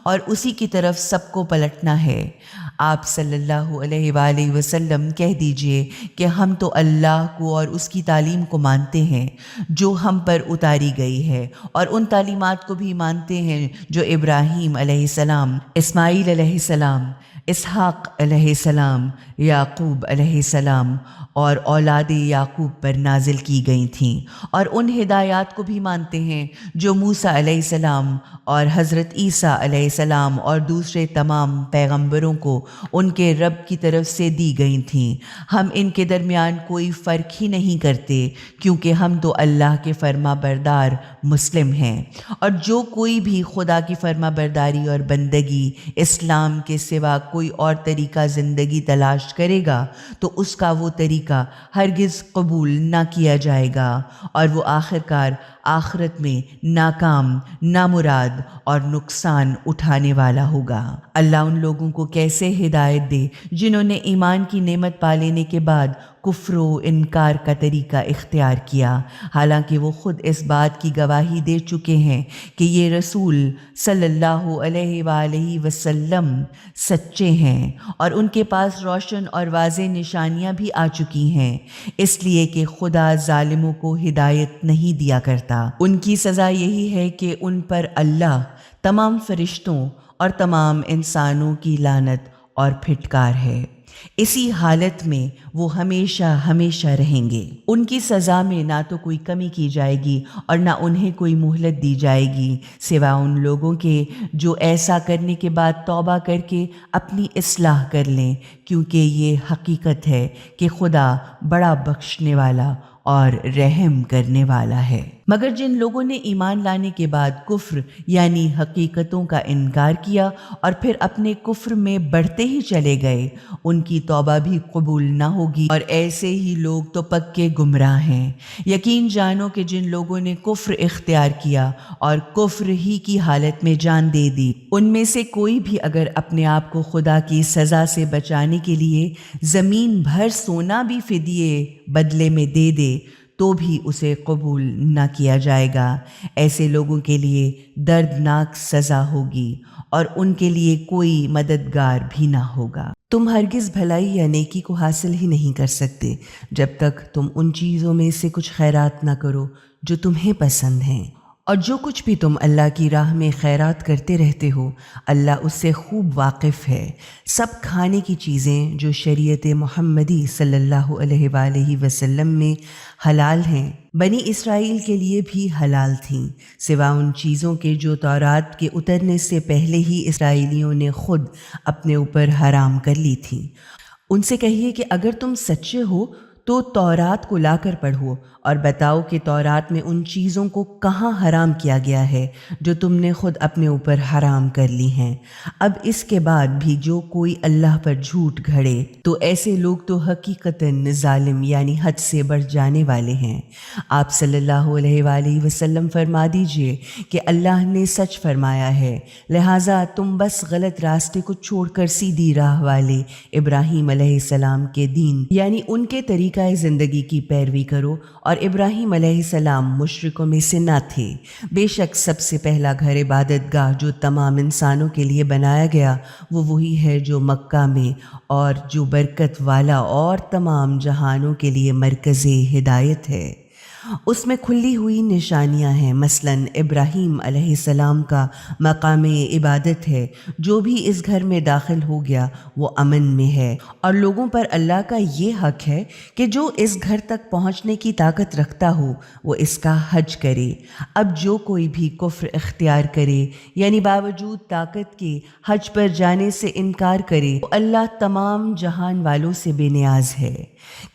اور اسی کی طرف سب کو پلٹنا ہے۔ آپ صلی اللہ علیہ وآلہ وسلم کہہ دیجئے کہ ہم تو اللہ کو اور اس کی تعلیم کو مانتے ہیں جو ہم پر اتاری گئی ہے، اور ان تعلیمات کو بھی مانتے ہیں جو ابراہیم علیہ السلام، اسماعیل علیہ السلام، اسحاق علیہ السلام، یعقوب علیہ السلام اور اولاد یعقوب پر نازل کی گئی تھیں، اور ان ہدایات کو بھی مانتے ہیں جو موسیٰ علیہ السلام اور حضرت عیسیٰ علیہ السلام اور دوسرے تمام پیغمبروں کو ان کے رب کی طرف سے دی گئی تھیں۔ ہم ان کے درمیان کوئی فرق ہی نہیں کرتے، کیونکہ ہم تو اللہ کے فرما بردار مسلم ہیں، اور جو کوئی بھی خدا کی فرما برداری اور بندگی اسلام کے سوا کوئی اور طریقہ زندگی تلاش کرے گا تو اس کا وہ طریقہ ہرگز قبول نہ کیا جائے گا، اور وہ آخرکار آخرت میں ناکام، نامراد اور نقصان اٹھانے والا ہوگا۔ اللہ ان لوگوں کو کیسے ہدایت دے جنہوں نے ایمان کی نعمت پا لینے کے بعد کفر و انکار کا طریقہ اختیار کیا، حالانکہ وہ خود اس بات کی گواہی دے چکے ہیں کہ یہ رسول صلی اللہ علیہ وآلہ وسلم سچے ہیں، اور ان کے پاس روشن اور واضح نشانیاں بھی آ چکی ہیں، اس لیے کہ خدا ظالموں کو ہدایت نہیں دیا کرتا۔ ان کی سزا یہی ہے کہ ان پر اللہ، تمام فرشتوں اور تمام انسانوں کی لعنت اور پھٹکار ہے۔ اسی حالت میں وہ ہمیشہ ہمیشہ رہیں گے۔ ان کی سزا میں نہ تو کوئی کمی کی جائے گی اور نہ انہیں کوئی مہلت دی جائے گی، سوا ان لوگوں کے جو ایسا کرنے کے بعد توبہ کر کے اپنی اصلاح کر لیں، کیونکہ یہ حقیقت ہے کہ خدا بڑا بخشنے والا اور رحم کرنے والا ہے۔ مگر جن لوگوں نے ایمان لانے کے بعد کفر یعنی حقیقتوں کا انکار کیا اور پھر اپنے کفر میں بڑھتے ہی چلے گئے، ان کی توبہ بھی قبول نہ ہوگی، اور ایسے ہی لوگ تو پکے گمراہ ہیں۔ یقین جانو کہ جن لوگوں نے کفر اختیار کیا اور کفر ہی کی حالت میں جان دے دی، ان میں سے کوئی بھی اگر اپنے آپ کو خدا کی سزا سے بچانے کے لیے زمین بھر سونا بھی فدیے بدلے میں دے دے تو بھی اسے قبول نہ کیا جائے گا۔ ایسے لوگوں کے لیے دردناک سزا ہوگی اور ان کے لیے کوئی مددگار بھی نہ ہوگا۔ تم ہرگز بھلائی یا نیکی کو حاصل ہی نہیں کر سکتے جب تک تم ان چیزوں میں سے کچھ خیرات نہ کرو جو تمہیں پسند ہیں، اور جو کچھ بھی تم اللہ کی راہ میں خیرات کرتے رہتے ہو اللہ اس سے خوب واقف ہے۔ سب کھانے کی چیزیں جو شریعت محمدی صلی اللہ علیہ وآلہ وسلم میں حلال ہیں بنی اسرائیل کے لیے بھی حلال تھیں، سوا ان چیزوں کے جو تورات کے اترنے سے پہلے ہی اسرائیلیوں نے خود اپنے اوپر حرام کر لی تھیں۔ ان سے کہیے کہ اگر تم سچے ہو تو تورات کو لا کر پڑھو اور بتاؤ کہ تورات میں ان چیزوں کو کہاں حرام کیا گیا ہے جو تم نے خود اپنے اوپر حرام کر لی ہیں۔ اب اس کے بعد بھی جو کوئی اللہ پر جھوٹ گھڑے تو ایسے لوگ تو حقیقتاً ظالم یعنی حد سے بڑھ جانے والے ہیں۔ آپ صلی اللہ علیہ وآلہ وسلم فرما دیجئے کہ اللہ نے سچ فرمایا ہے، لہٰذا تم بس غلط راستے کو چھوڑ کر سیدھی راہ والے ابراہیم علیہ السلام کے دین یعنی ان کے طریقہ زندگی کی پیروی کرو، اور ابراہیم علیہ السلام مشرکوں میں سے نہ تھے۔ بے شک سب سے پہلا گھر عبادت گاہ جو تمام انسانوں کے لیے بنایا گیا وہ وہی ہے جو مکہ میں، اور جو برکت والا اور تمام جہانوں کے لیے مرکز ہدایت ہے۔ اس میں کھلی ہوئی نشانیاں ہیں، مثلاً ابراہیم علیہ السلام کا مقام عبادت ہے۔ جو بھی اس گھر میں داخل ہو گیا وہ امن میں ہے، اور لوگوں پر اللہ کا یہ حق ہے کہ جو اس گھر تک پہنچنے کی طاقت رکھتا ہو وہ اس کا حج کرے۔ اب جو کوئی بھی کفر اختیار کرے یعنی باوجود طاقت کے حج پر جانے سے انکار کرے تو اللہ تمام جہان والوں سے بے نیاز ہے۔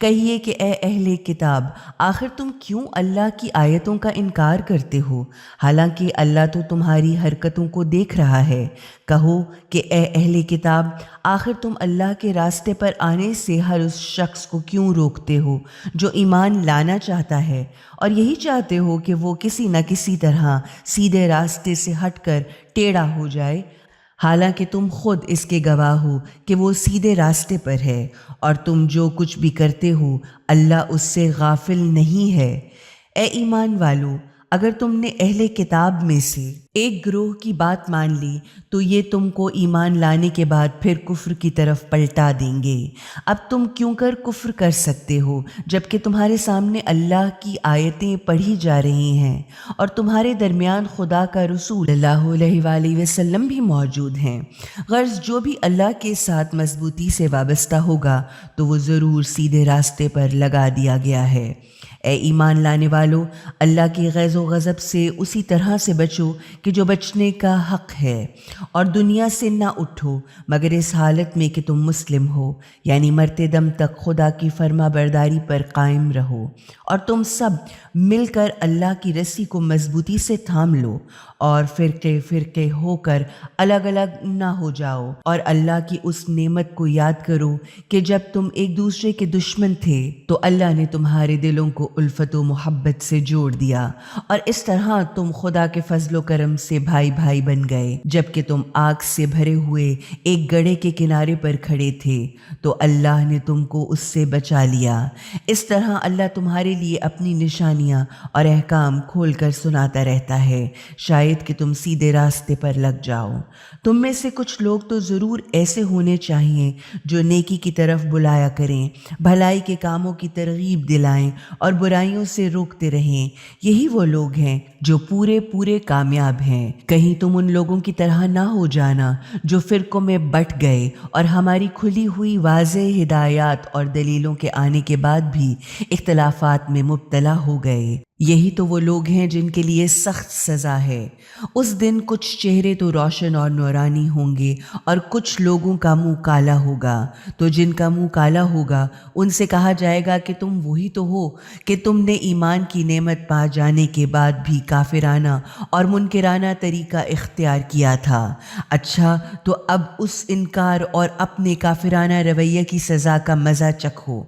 کہیے کہ اے اہل کتاب، آخر تم کیوں اللہ کی آیتوں کا انکار کرتے ہو، حالانکہ اللہ تو تمہاری حرکتوں کو دیکھ رہا ہے۔ کہو کہ اے اہل کتاب، آخر تم اللہ کے راستے پر آنے سے ہر اس شخص کو کیوں روکتے ہو جو ایمان لانا چاہتا ہے، اور یہی چاہتے ہو کہ وہ کسی نہ کسی طرح سیدھے راستے سے ہٹ کر ٹیڑھا ہو جائے، حالانکہ تم خود اس کے گواہ ہو کہ وہ سیدھے راستے پر ہے، اور تم جو کچھ بھی کرتے ہو اللہ اس سے غافل نہیں ہے۔ اے ایمان والو، اگر تم نے اہل کتاب میں سے ایک گروہ کی بات مان لی تو یہ تم کو ایمان لانے کے بعد پھر کفر کی طرف پلٹا دیں گے۔ اب تم کیوں کر کفر کر سکتے ہو جبکہ تمہارے سامنے اللہ کی آیتیں پڑھی جا رہی ہیں اور تمہارے درمیان خدا کا رسول اللہ علیہ وآلہ وسلم بھی موجود ہیں۔ غرض جو بھی اللہ کے ساتھ مضبوطی سے وابستہ ہوگا تو وہ ضرور سیدھے راستے پر لگا دیا گیا ہے۔ اے ایمان لانے والو، اللہ کے غیظ و غضب سے اسی طرح سے بچو کہ جو بچنے کا حق ہے، اور دنیا سے نہ اٹھو مگر اس حالت میں کہ تم مسلم ہو، یعنی مرتے دم تک خدا کی فرما برداری پر قائم رہو، اور تم سب مل کر اللہ کی رسی کو مضبوطی سے تھام لو اور فرقے فرقے ہو کر الگ الگ نہ ہو جاؤ، اور اللہ کی اس نعمت کو یاد کرو کہ جب تم ایک دوسرے کے دشمن تھے تو اللہ نے تمہارے دلوں کو الفت و محبت سے جوڑ دیا، اور اس طرح تم خدا کے فضل و کرم سے بھائی بھائی بن گئے۔ جبکہ تم آگ سے بھرے ہوئے ایک گڑھے کے کنارے پر کھڑے تھے تو اللہ نے تم کو اس سے بچا لیا۔ اس طرح اللہ تمہارے لیے اپنی نشانیاں اور احکام کھول کر سناتا رہتا ہے، شاید کہ تم سیدھے راستے پر لگ جاؤ۔ تم میں سے کچھ لوگ تو ضرور ایسے ہونے چاہیے جو نیکی کی طرف بلایا کریں، بھلائی کے کاموں کی ترغیب دلائیں اور برائیوں سے روکتے رہیں۔ یہی وہ لوگ ہیں جو پورے کامیاب ہیں۔ کہیں تم ان لوگوں کی طرح نہ ہو جانا جو فرقوں میں بٹ گئے اور ہماری کھلی ہوئی واضح ہدایات اور دلیلوں کے آنے کے بعد بھی اختلافات میں مبتلا ہو گئے۔ یہی تو وہ لوگ ہیں جن کے لیے سخت سزا ہے۔ اس دن کچھ چہرے تو روشن اور نورانی ہوں گے اور کچھ لوگوں کا منہ کالا ہوگا، تو جن کا منہ کالا ہوگا ان سے کہا جائے گا کہ تم وہی تو ہو کہ تم نے ایمان کی نعمت پا جانے کے بعد بھی کافرانہ اور منکرانہ طریقہ اختیار کیا تھا۔ اچھا، تو اب اس انکار اور اپنے کافرانہ رویے کی سزا کا مزہ چکھو۔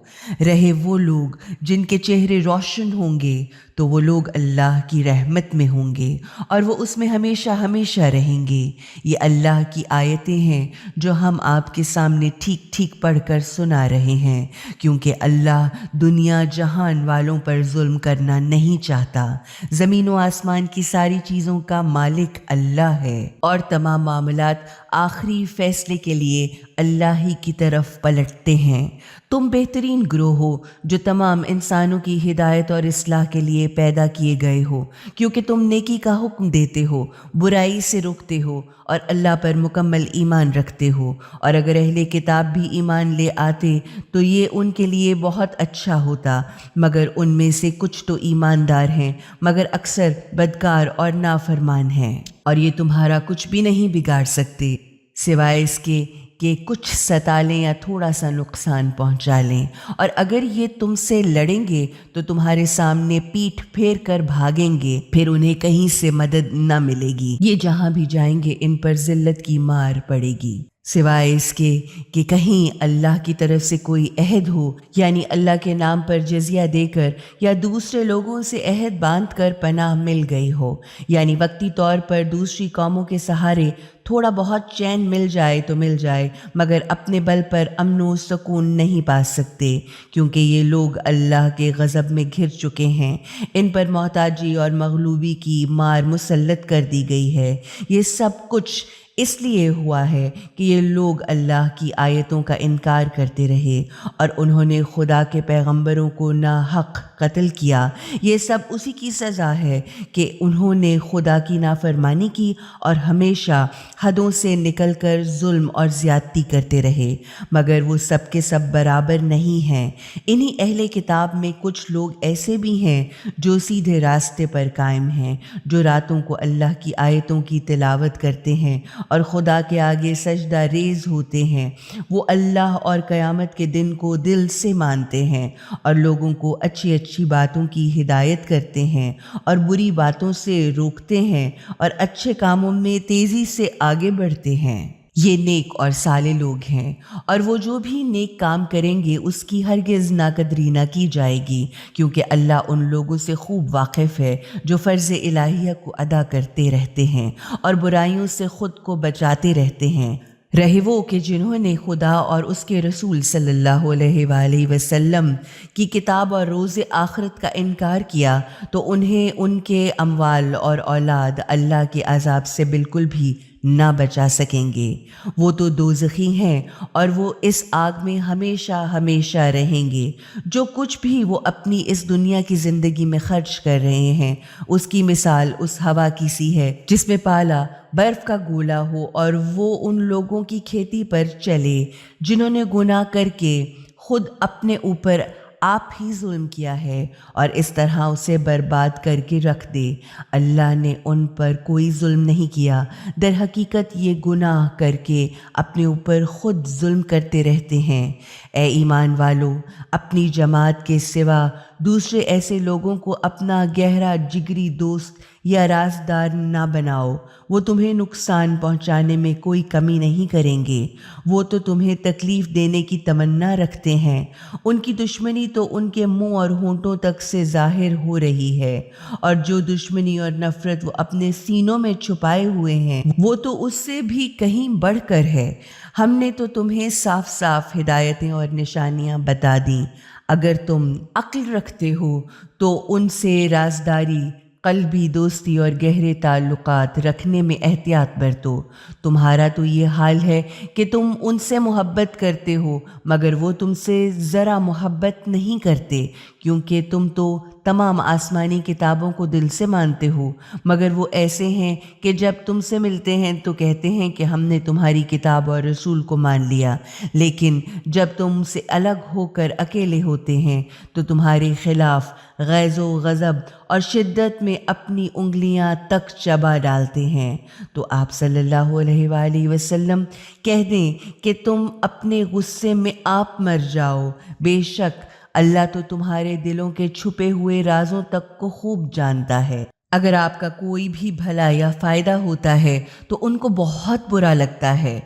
رہے وہ لوگ جن کے چہرے روشن ہوں گے تو وہ لوگ اللہ کی رحمت میں ہوں گے اور وہ اس میں ہمیشہ ہمیشہ رہیں گے۔ یہ اللہ کی آیتیں ہیں جو ہم آپ کے سامنے ٹھیک ٹھیک پڑھ کر سنا رہے ہیں، کیونکہ اللہ دنیا جہان والوں پر ظلم کرنا نہیں چاہتا۔ زمین و آسمان کی ساری چیزوں کا مالک اللہ ہے اور تمام معاملات آخری فیصلے کے لیے اللہ ہی کی طرف پلٹتے ہیں۔ تم بہترین گروہ ہو جو تمام انسانوں کی ہدایت اور اصلاح کے لیے پیدا کیے گئے ہو، کیونکہ تم نیکی کا حکم دیتے ہو، برائی سے روکتے ہو اور اللہ پر مکمل ایمان رکھتے ہو۔ اور اگر اہل کتاب بھی ایمان لے آتے تو یہ ان کے لیے بہت اچھا ہوتا، مگر ان میں سے کچھ تو ایماندار ہیں مگر اکثر بدکار اور نافرمان ہیں، اور یہ تمہارا کچھ بھی نہیں بگاڑ سکتے سوائے اس کے کہ کچھ ستا لیں یا تھوڑا سا نقصان پہنچا لیں، اور اگر یہ تم سے لڑیں گے تو تمہارے سامنے پیٹھ پھیر کر بھاگیں گے، پھر انہیں کہیں سے مدد نہ ملے گی۔ یہ جہاں بھی جائیں گے ان پر ذلت کی مار پڑے گی، سوائے اس کے کہ کہیں اللہ کی طرف سے کوئی عہد ہو، یعنی اللہ کے نام پر جزیہ دے کر یا دوسرے لوگوں سے عہد باندھ کر پناہ مل گئی ہو، یعنی وقتی طور پر دوسری قوموں کے سہارے تھوڑا بہت چین مل جائے تو مل جائے، مگر اپنے بل پر امن و سکون نہیں پا سکتے، کیونکہ یہ لوگ اللہ کے غضب میں گھر چکے ہیں۔ ان پر محتاجی اور مغلوبی کی مار مسلط کر دی گئی ہے۔ یہ سب کچھ اس لیے ہوا ہے کہ یہ لوگ اللہ کی آیتوں کا انکار کرتے رہے اور انہوں نے خدا کے پیغمبروں کو ناحق قتل کیا۔ یہ سب اسی کی سزا ہے کہ انہوں نے خدا کی نافرمانی کی اور ہمیشہ حدوں سے نکل کر ظلم اور زیادتی کرتے رہے، مگر وہ سب کے سب برابر نہیں ہیں۔ انہی اہل کتاب میں کچھ لوگ ایسے بھی ہیں جو سیدھے راستے پر قائم ہیں، جو راتوں کو اللہ کی آیتوں کی تلاوت کرتے ہیں اور خدا کے آگے سجدہ ریز ہوتے ہیں۔ وہ اللہ اور قیامت کے دن کو دل سے مانتے ہیں اور لوگوں کو اچھی اچھی باتوں کی ہدایت کرتے ہیں اور بری باتوں سے روکتے ہیں اور اچھے کاموں میں تیزی سے آگے بڑھتے ہیں۔ یہ نیک اور صالح لوگ ہیں، اور وہ جو بھی نیک کام کریں گے اس کی ہرگز ناقدری نہ کی جائے گی، کیونکہ اللہ ان لوگوں سے خوب واقف ہے جو فرض الہیہ کو ادا کرتے رہتے ہیں اور برائیوں سے خود کو بچاتے رہتے ہیں۔ رہے وہ کہ جنہوں نے خدا اور اس کے رسول صلی اللہ علیہ وآلہ وسلم کی کتاب اور روز آخرت کا انکار کیا تو انہیں ان کے اموال اور اولاد اللہ کے عذاب سے بالکل بھی نہ بچا سکیں گے۔ وہ تو دوزخی ہیں اور وہ اس آگ میں ہمیشہ ہمیشہ رہیں گے۔ جو کچھ بھی وہ اپنی اس دنیا کی زندگی میں خرچ کر رہے ہیں اس کی مثال اس ہوا کی سی ہے جس میں پالا برف کا گولا ہو اور وہ ان لوگوں کی کھیتی پر چلے جنہوں نے گناہ کر کے خود اپنے اوپر آپ ہی ظلم کیا ہے اور اس طرح اسے برباد کر کے رکھ دے۔ اللہ نے ان پر کوئی ظلم نہیں کیا، در حقیقت یہ گناہ کر کے اپنے اوپر خود ظلم کرتے رہتے ہیں۔ اے ایمان والو، اپنی جماعت کے سوا دوسرے ایسے لوگوں کو اپنا گہرا جگری دوست یا رازدار نہ بناؤ۔ وہ تمہیں نقصان پہنچانے میں کوئی کمی نہیں کریں گے، وہ تو تمہیں تکلیف دینے کی تمنا رکھتے ہیں۔ ان کی دشمنی تو ان کے منہ اور ہونٹوں تک سے ظاہر ہو رہی ہے، اور جو دشمنی اور نفرت وہ اپنے سینوں میں چھپائے ہوئے ہیں وہ تو اس سے بھی کہیں بڑھ کر ہے۔ ہم نے تو تمہیں صاف صاف ہدایتیں اور نشانیاں بتا دیں۔ اگر تم عقل رکھتے ہو تو ان سے رازداری، قلبی دوستی اور گہرے تعلقات رکھنے میں احتیاط برتو۔ تمہارا تو یہ حال ہے کہ تم ان سے محبت کرتے ہو مگر وہ تم سے ذرا محبت نہیں کرتے، کیونکہ تم تو تمام آسمانی کتابوں کو دل سے مانتے ہو، مگر وہ ایسے ہیں کہ جب تم سے ملتے ہیں تو کہتے ہیں کہ ہم نے تمہاری کتاب اور رسول کو مان لیا، لیکن جب تم سے الگ ہو کر اکیلے ہوتے ہیں تو تمہارے خلاف غیظ و غضب اور شدت میں اپنی انگلیاں تک چبا ڈالتے ہیں۔ تو آپ صلی اللہ علیہ وآلہ وسلم کہہ دیں کہ تم اپنے غصے میں آپ مر جاؤ، بے شک اللہ تو تمہارے دلوں کے چھپے ہوئے رازوں تک کو خوب جانتا ہے۔ اگر آپ کا کوئی بھی بھلا یا فائدہ ہوتا ہے تو ان کو بہت برا لگتا ہے،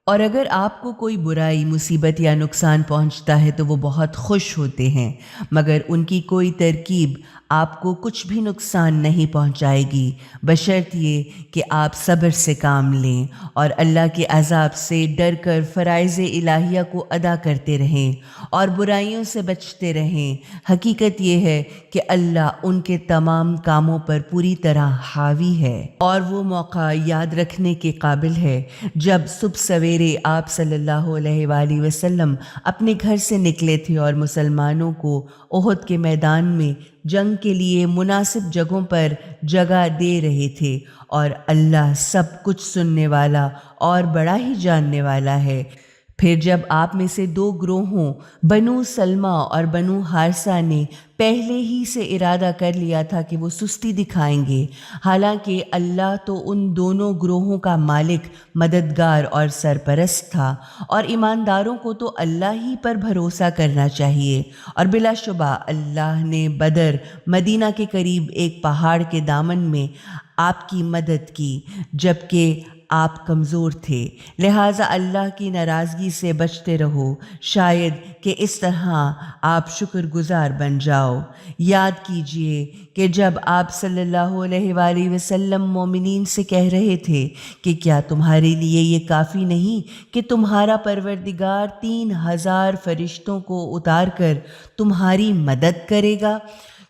اور اگر آپ کو کوئی برائی، مصیبت یا نقصان پہنچتا ہے تو وہ بہت خوش ہوتے ہیں، مگر ان کی کوئی ترکیب آپ کو کچھ بھی نقصان نہیں پہنچائے گی، بشرط یہ کہ آپ صبر سے کام لیں اور اللہ کے عذاب سے ڈر کر فرائض الہیہ کو ادا کرتے رہیں اور برائیوں سے بچتے رہیں۔ حقیقت یہ ہے کہ اللہ ان کے تمام کاموں پر پوری طرح حاوی ہے، اور وہ موقع یاد رکھنے کے قابل ہے جب صبح سویرے آپ صلی اللہ علیہ وآلہ وسلم اپنے گھر سے نکلے تھے اور مسلمانوں کو احد کے میدان میں جنگ کے لیے مناسب جگہوں پر جگہ دے رہے تھے، اور اللہ سب کچھ سننے والا اور بڑا ہی جاننے والا ہے۔ پھر جب آپ میں سے دو گروہوں بنو سلمہ اور بنو حارثہ نے پہلے ہی سے ارادہ کر لیا تھا کہ وہ سستی دکھائیں گے، حالانکہ اللہ تو ان دونوں گروہوں کا مالک، مددگار اور سرپرست تھا، اور ایمانداروں کو تو اللہ ہی پر بھروسہ کرنا چاہیے، اور بلا شبہ اللہ نے بدر، مدینہ کے قریب ایک پہاڑ کے دامن میں آپ کی مدد کی جبکہ آپ کمزور تھے، لہٰذا اللہ کی ناراضگی سے بچتے رہو، شاید کہ اس طرح آپ شکر گزار بن جاؤ۔ یاد کیجئے کہ جب آپ صلی اللہ علیہ وآلہ وسلم مومنین سے کہہ رہے تھے کہ کیا تمہارے لیے یہ کافی نہیں کہ تمہارا پروردگار 3000 فرشتوں کو اتار کر تمہاری مدد کرے گا؟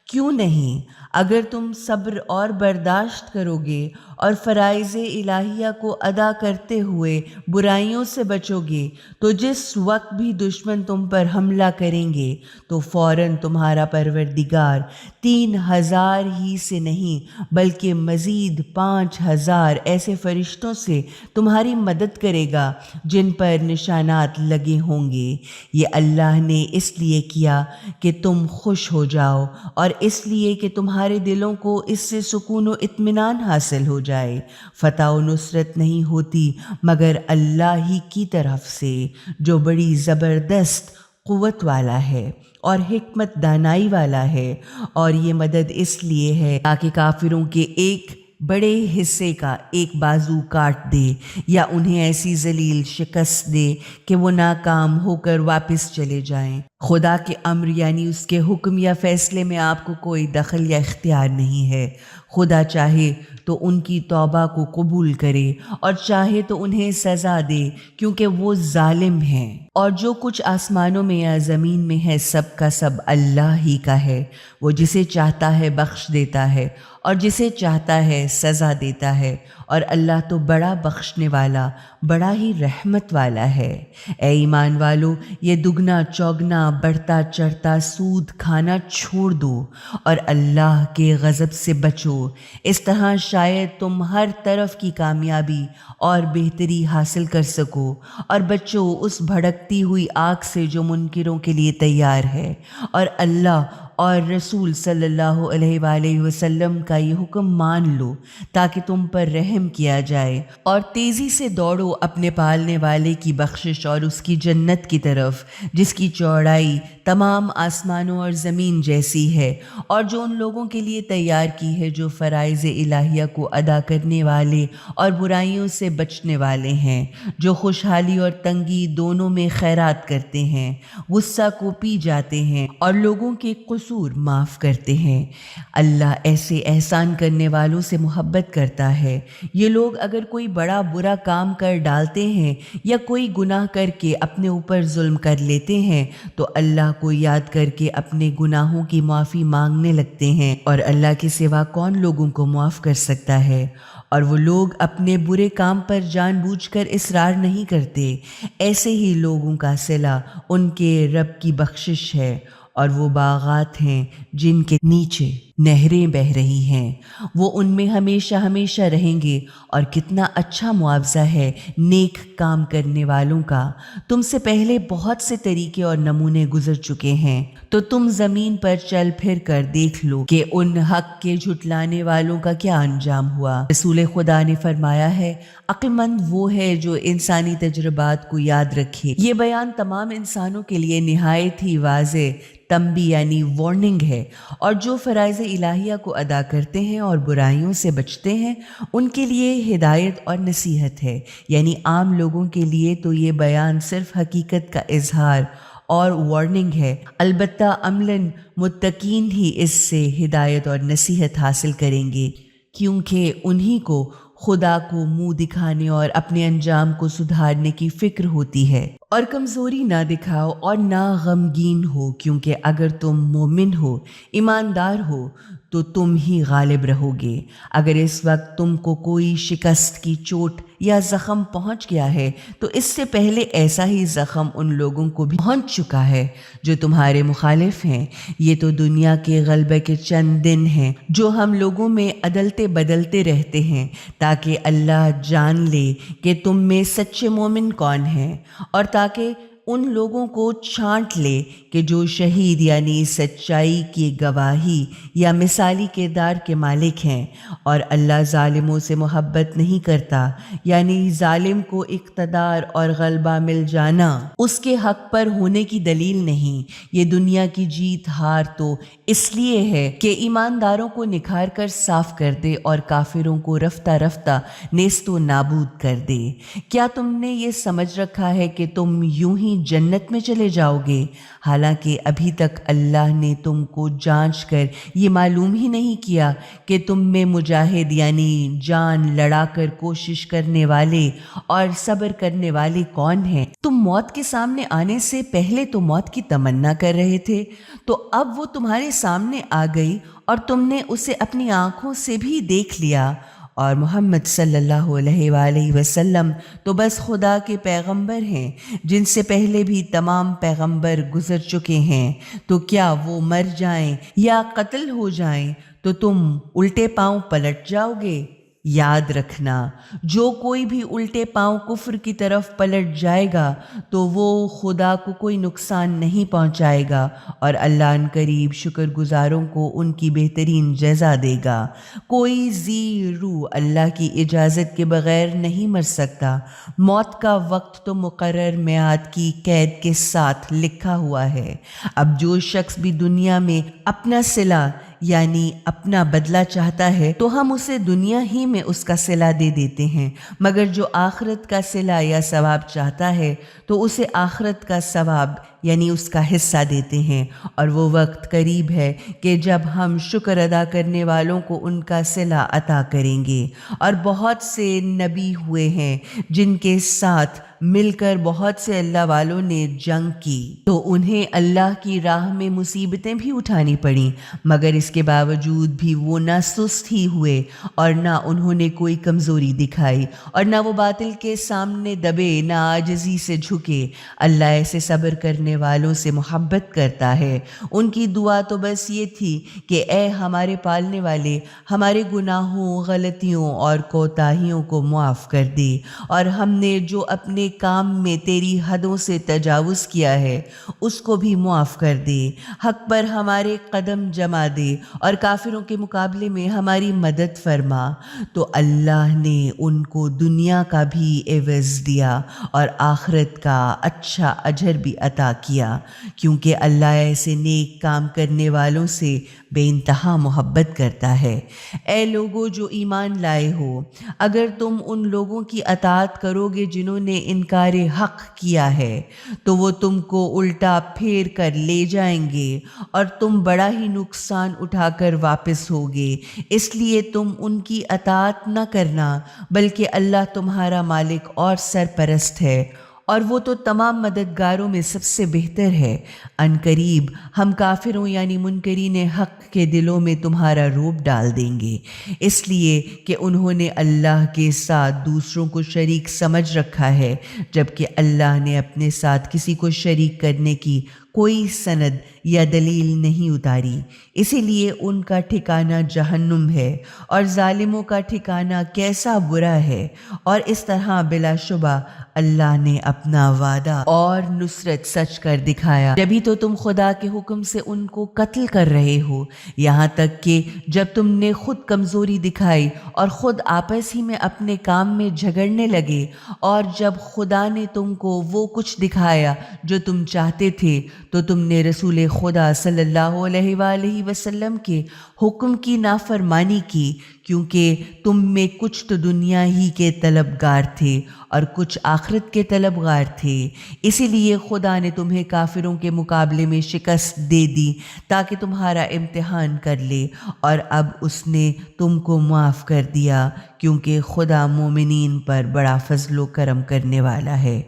کیوں نہیں؟ اگر تم صبر اور برداشت کرو گے اور فرائض الہیہ کو ادا کرتے ہوئے برائیوں سے بچو گے تو جس وقت بھی دشمن تم پر حملہ کریں گے تو فوراً تمہارا پروردگار 3000 ہی سے نہیں بلکہ مزید 5000 ایسے فرشتوں سے تمہاری مدد کرے گا جن پر نشانات لگے ہوں گے۔ یہ اللہ نے اس لیے کیا کہ تم خوش ہو جاؤ اور اس لیے کہ تمہارے دلوں کو اس سے سکون و اطمینان حاصل ہو جائے۔ فتح و نصرت نہیں ہوتی مگر اللہ ہی کی طرف سے، جو بڑی زبردست قوت والا ہے اور حکمت دانائی والا ہے، اور یہ مدد اس لیے ہے تاکہ کافروں کے ایک بڑے حصے کا ایک بازو کاٹ دے یا انہیں ایسی ذلیل شکست دے کہ وہ ناکام ہو کر واپس چلے جائیں۔ خدا کے امر یعنی اس کے حکم یا فیصلے میں آپ کو کوئی دخل یا اختیار نہیں ہے۔ خدا چاہے تو ان کی توبہ کو قبول کرے اور چاہے تو انہیں سزا دے، کیونکہ وہ ظالم ہیں۔ اور جو کچھ آسمانوں میں یا زمین میں ہے سب کا سب اللہ ہی کا ہے۔ وہ جسے چاہتا ہے بخش دیتا ہے اور جسے چاہتا ہے سزا دیتا ہے، اور اللہ تو بڑا بخشنے والا، بڑا ہی رحمت والا ہے۔ اے ایمان والو، یہ دگنا چوگنا بڑھتا چڑھتا سود کھانا چھوڑ دو اور اللہ کے غضب سے بچو۔ اس طرح شاید تم ہر طرف کی کامیابی اور بہتری حاصل کر سکو اور بچو اس بھڑکتی ہوئی آگ سے جو منکروں کے لیے تیار ہے۔ اور اللہ اور رسول صلی اللہ علیہ وآلہ وسلم کا یہ حکم مان لو تاکہ تم پر رحم کیا جائے، اور تیزی سے دوڑو اپنے پالنے والے کی بخشش اور اس کی جنت کی طرف، جس کی چوڑائی تمام آسمانوں اور زمین جیسی ہے، اور جو ان لوگوں کے لیے تیار کی ہے جو فرائض الہیہ کو ادا کرنے والے اور برائیوں سے بچنے والے ہیں، جو خوشحالی اور تنگی دونوں میں خیرات کرتے ہیں، غصہ کو پی جاتے ہیں اور لوگوں کے قصور معاف کرتے ہیں۔ اللہ ایسے احسان کرنے والوں سے محبت کرتا ہے۔ یہ لوگ اگر کوئی بڑا برا کام کر ڈالتے ہیں یا کوئی گناہ کر کے اپنے اوپر ظلم کر لیتے ہیں تو اللہ کو یاد کر کے اپنے گناہوں کی معافی مانگنے لگتے ہیں، اور اللہ کے سوا کون لوگوں کو معاف کر سکتا ہے؟ اور وہ لوگ اپنے برے کام پر جان بوجھ کر اصرار نہیں کرتے۔ ایسے ہی لوگوں کا صلہ ان کے رب کی بخشش ہے، اور وہ باغات ہیں جن کے نیچے نہریں بہہ رہی ہیں، وہ ان میں ہمیشہ ہمیشہ رہیں گے، اور کتنا اچھا معاوضہ ہے نیک کام کرنے والوں کا۔ تم سے پہلے بہت سے طریقے اور نمونے گزر چکے ہیں، تو تم زمین پر چل پھر کر دیکھ لو کہ ان حق کے جھٹلانے والوں کا کیا انجام ہوا۔ رسول خدا نے فرمایا ہے، عقل مند وہ ہے جو انسانی تجربات کو یاد رکھے۔ یہ بیان تمام انسانوں کے لیے نہایت ہی واضح تنبیہ یعنی وارننگ ہے، اور جو فرائض الہیہ کو ادا کرتے ہیں اور برائیوں سے بچتے ہیں ان کے لیے ہدایت اور نصیحت ہے۔ یعنی عام لوگوں کے لیے تو یہ بیان صرف حقیقت کا اظہار اور وارننگ ہے، البتہ عملاً متقین ہی اس سے ہدایت اور نصیحت حاصل کریں گے، کیونکہ انہی کو خدا کو منہ دکھانے اور اپنے انجام کو سدھارنے کی فکر ہوتی ہے۔ اور کمزوری نہ دکھاؤ اور نہ غمگین ہو، کیونکہ اگر تم مومن ہو، ایماندار ہو، تو تم ہی غالب رہو گے۔ اگر اس وقت تم کو کوئی شکست کی چوٹ یا زخم پہنچ گیا ہے تو اس سے پہلے ایسا ہی زخم ان لوگوں کو بھی پہنچ چکا ہے جو تمہارے مخالف ہیں۔ یہ تو دنیا کے غلبے کے چند دن ہیں جو ہم لوگوں میں عدلتے بدلتے رہتے ہیں، تاکہ اللہ جان لے کہ تم میں سچے مومن کون ہیں، اور تاکہ ان لوگوں کو چھانٹ لے کہ جو شہید یعنی سچائی کی گواہی یا مثالی کردار کے مالک ہیں۔ اور اللہ ظالموں سے محبت نہیں کرتا، یعنی ظالم کو اقتدار اور غلبہ مل جانا اس کے حق پر ہونے کی دلیل نہیں۔ یہ دنیا کی جیت ہار تو اس لیے ہے کہ ایمانداروں کو نکھار کر صاف کر دے اور کافروں کو رفتہ رفتہ نیست و نابود کر دے۔ کیا تم نے یہ سمجھ رکھا ہے کہ تم یوں ہی جنت میں چلے جاؤ گے، حالانکہ ابھی تک اللہ نے تم کو جانچ کر یہ معلوم ہی نہیں کیا کہ تم میں مجاہد یعنی جان لڑا کر کوشش کرنے والے اور صبر کرنے والے کون ہیں؟ تم موت کے سامنے آنے سے پہلے تو موت کی تمنا کر رہے تھے، تو اب وہ تمہارے سامنے آ گئی اور تم نے اسے اپنی آنکھوں سے بھی دیکھ لیا۔ اور محمد صلی اللہ علیہ وآلہ وسلم تو بس خدا کے پیغمبر ہیں جن سے پہلے بھی تمام پیغمبر گزر چکے ہیں، تو کیا وہ مر جائیں یا قتل ہو جائیں تو تم الٹے پاؤں پلٹ جاؤ گے؟ یاد رکھنا، جو کوئی بھی الٹے پاؤں کفر کی طرف پلٹ جائے گا تو وہ خدا کو کوئی نقصان نہیں پہنچائے گا، اور اللہ ان قریب شکر گزاروں کو ان کی بہترین جزا دے گا۔ کوئی ذی روح اللہ کی اجازت کے بغیر نہیں مر سکتا۔ موت کا وقت تو مقرر میعاد کی قید کے ساتھ لکھا ہوا ہے۔ اب جو شخص بھی دنیا میں اپنا صلہ یعنی اپنا بدلہ چاہتا ہے تو ہم اسے دنیا ہی میں اس کا صلہ دے دیتے ہیں، مگر جو آخرت کا صلہ یا ثواب چاہتا ہے تو اسے آخرت کا ثواب یعنی اس کا حصہ دیتے ہیں، اور وہ وقت قریب ہے کہ جب ہم شکر ادا کرنے والوں کو ان کا صلہ عطا کریں گے۔ اور بہت سے نبی ہوئے ہیں جن کے ساتھ مل کر بہت سے اللہ والوں نے جنگ کی تو انہیں اللہ کی راہ میں مصیبتیں بھی اٹھانی پڑیں، مگر اس کے باوجود بھی وہ نہ سست ہی ہوئے اور نہ انہوں نے کوئی کمزوری دکھائی اور نہ وہ باطل کے سامنے دبے، نہ عاجزی سے جھکے۔ اللہ ایسے صبر کرنے والوں سے محبت کرتا ہے۔ ان کی دعا تو بس یہ تھی کہ اے ہمارے پالنے والے، ہمارے گناہوں، غلطیوں اور کوتاہیوں کو معاف کر دے، اور ہم نے جو اپنے کام میں تیری حدوں سے تجاوز کیا ہے اس کو بھی معاف کر دے، حق پر ہمارے قدم جما دے اور کافروں کے مقابلے میں ہماری مدد فرما۔ تو اللہ نے ان کو دنیا کا بھی عوض دیا اور آخرت کا اچھا اجر بھی عطا کیا، کیونکہ اللہ ایسے نیک کام کرنے والوں سے بے انتہا محبت کرتا ہے۔ اے لوگو جو ایمان لائے ہو، اگر تم ان لوگوں کی اطاعت کرو گے جنہوں نے انکار حق کیا ہے تو وہ تم کو الٹا پھیر کر لے جائیں گے اور تم بڑا ہی نقصان اٹھا کر واپس ہوگے، اس لیے تم ان کی اطاعت نہ کرنا، بلکہ اللہ تمہارا مالک اور سرپرست ہے، اور وہ تو تمام مددگاروں میں سب سے بہتر ہے۔ عنقریب ہم کافروں یعنی منکرین حق کے دلوں میں تمہارا رعب ڈال دیں گے، اس لیے کہ انہوں نے اللہ کے ساتھ دوسروں کو شریک سمجھ رکھا ہے، جبکہ اللہ نے اپنے ساتھ کسی کو شریک کرنے کی کوئی سند یا دلیل نہیں اتاری، اسی لیے ان کا ٹھکانہ جہنم ہے اور ظالموں کا ٹھکانہ کیسا برا ہے۔ اور اس طرح بلا شبہ اللہ نے اپنا وعدہ اور نصرت سچ کر دکھایا، جبھی تو تم خدا کے حکم سے ان کو قتل کر رہے ہو، یہاں تک کہ جب تم نے خود کمزوری دکھائی اور خود آپس ہی میں اپنے کام میں جھگڑنے لگے، اور جب خدا نے تم کو وہ کچھ دکھایا جو تم چاہتے تھے تو تم نے رسول خدا صلی اللہ علیہ وآلہ وسلم کے حکم کی نافرمانی کی، کیونکہ تم میں کچھ تو دنیا ہی کے طلبگار تھے اور کچھ آخرت کے طلبگار تھے، اسی لیے خدا نے تمہیں کافروں کے مقابلے میں شکست دے دی تاکہ تمہارا امتحان کر لے، اور اب اس نے تم کو معاف کر دیا، کیونکہ خدا مومنین پر بڑا فضل و کرم کرنے والا ہے۔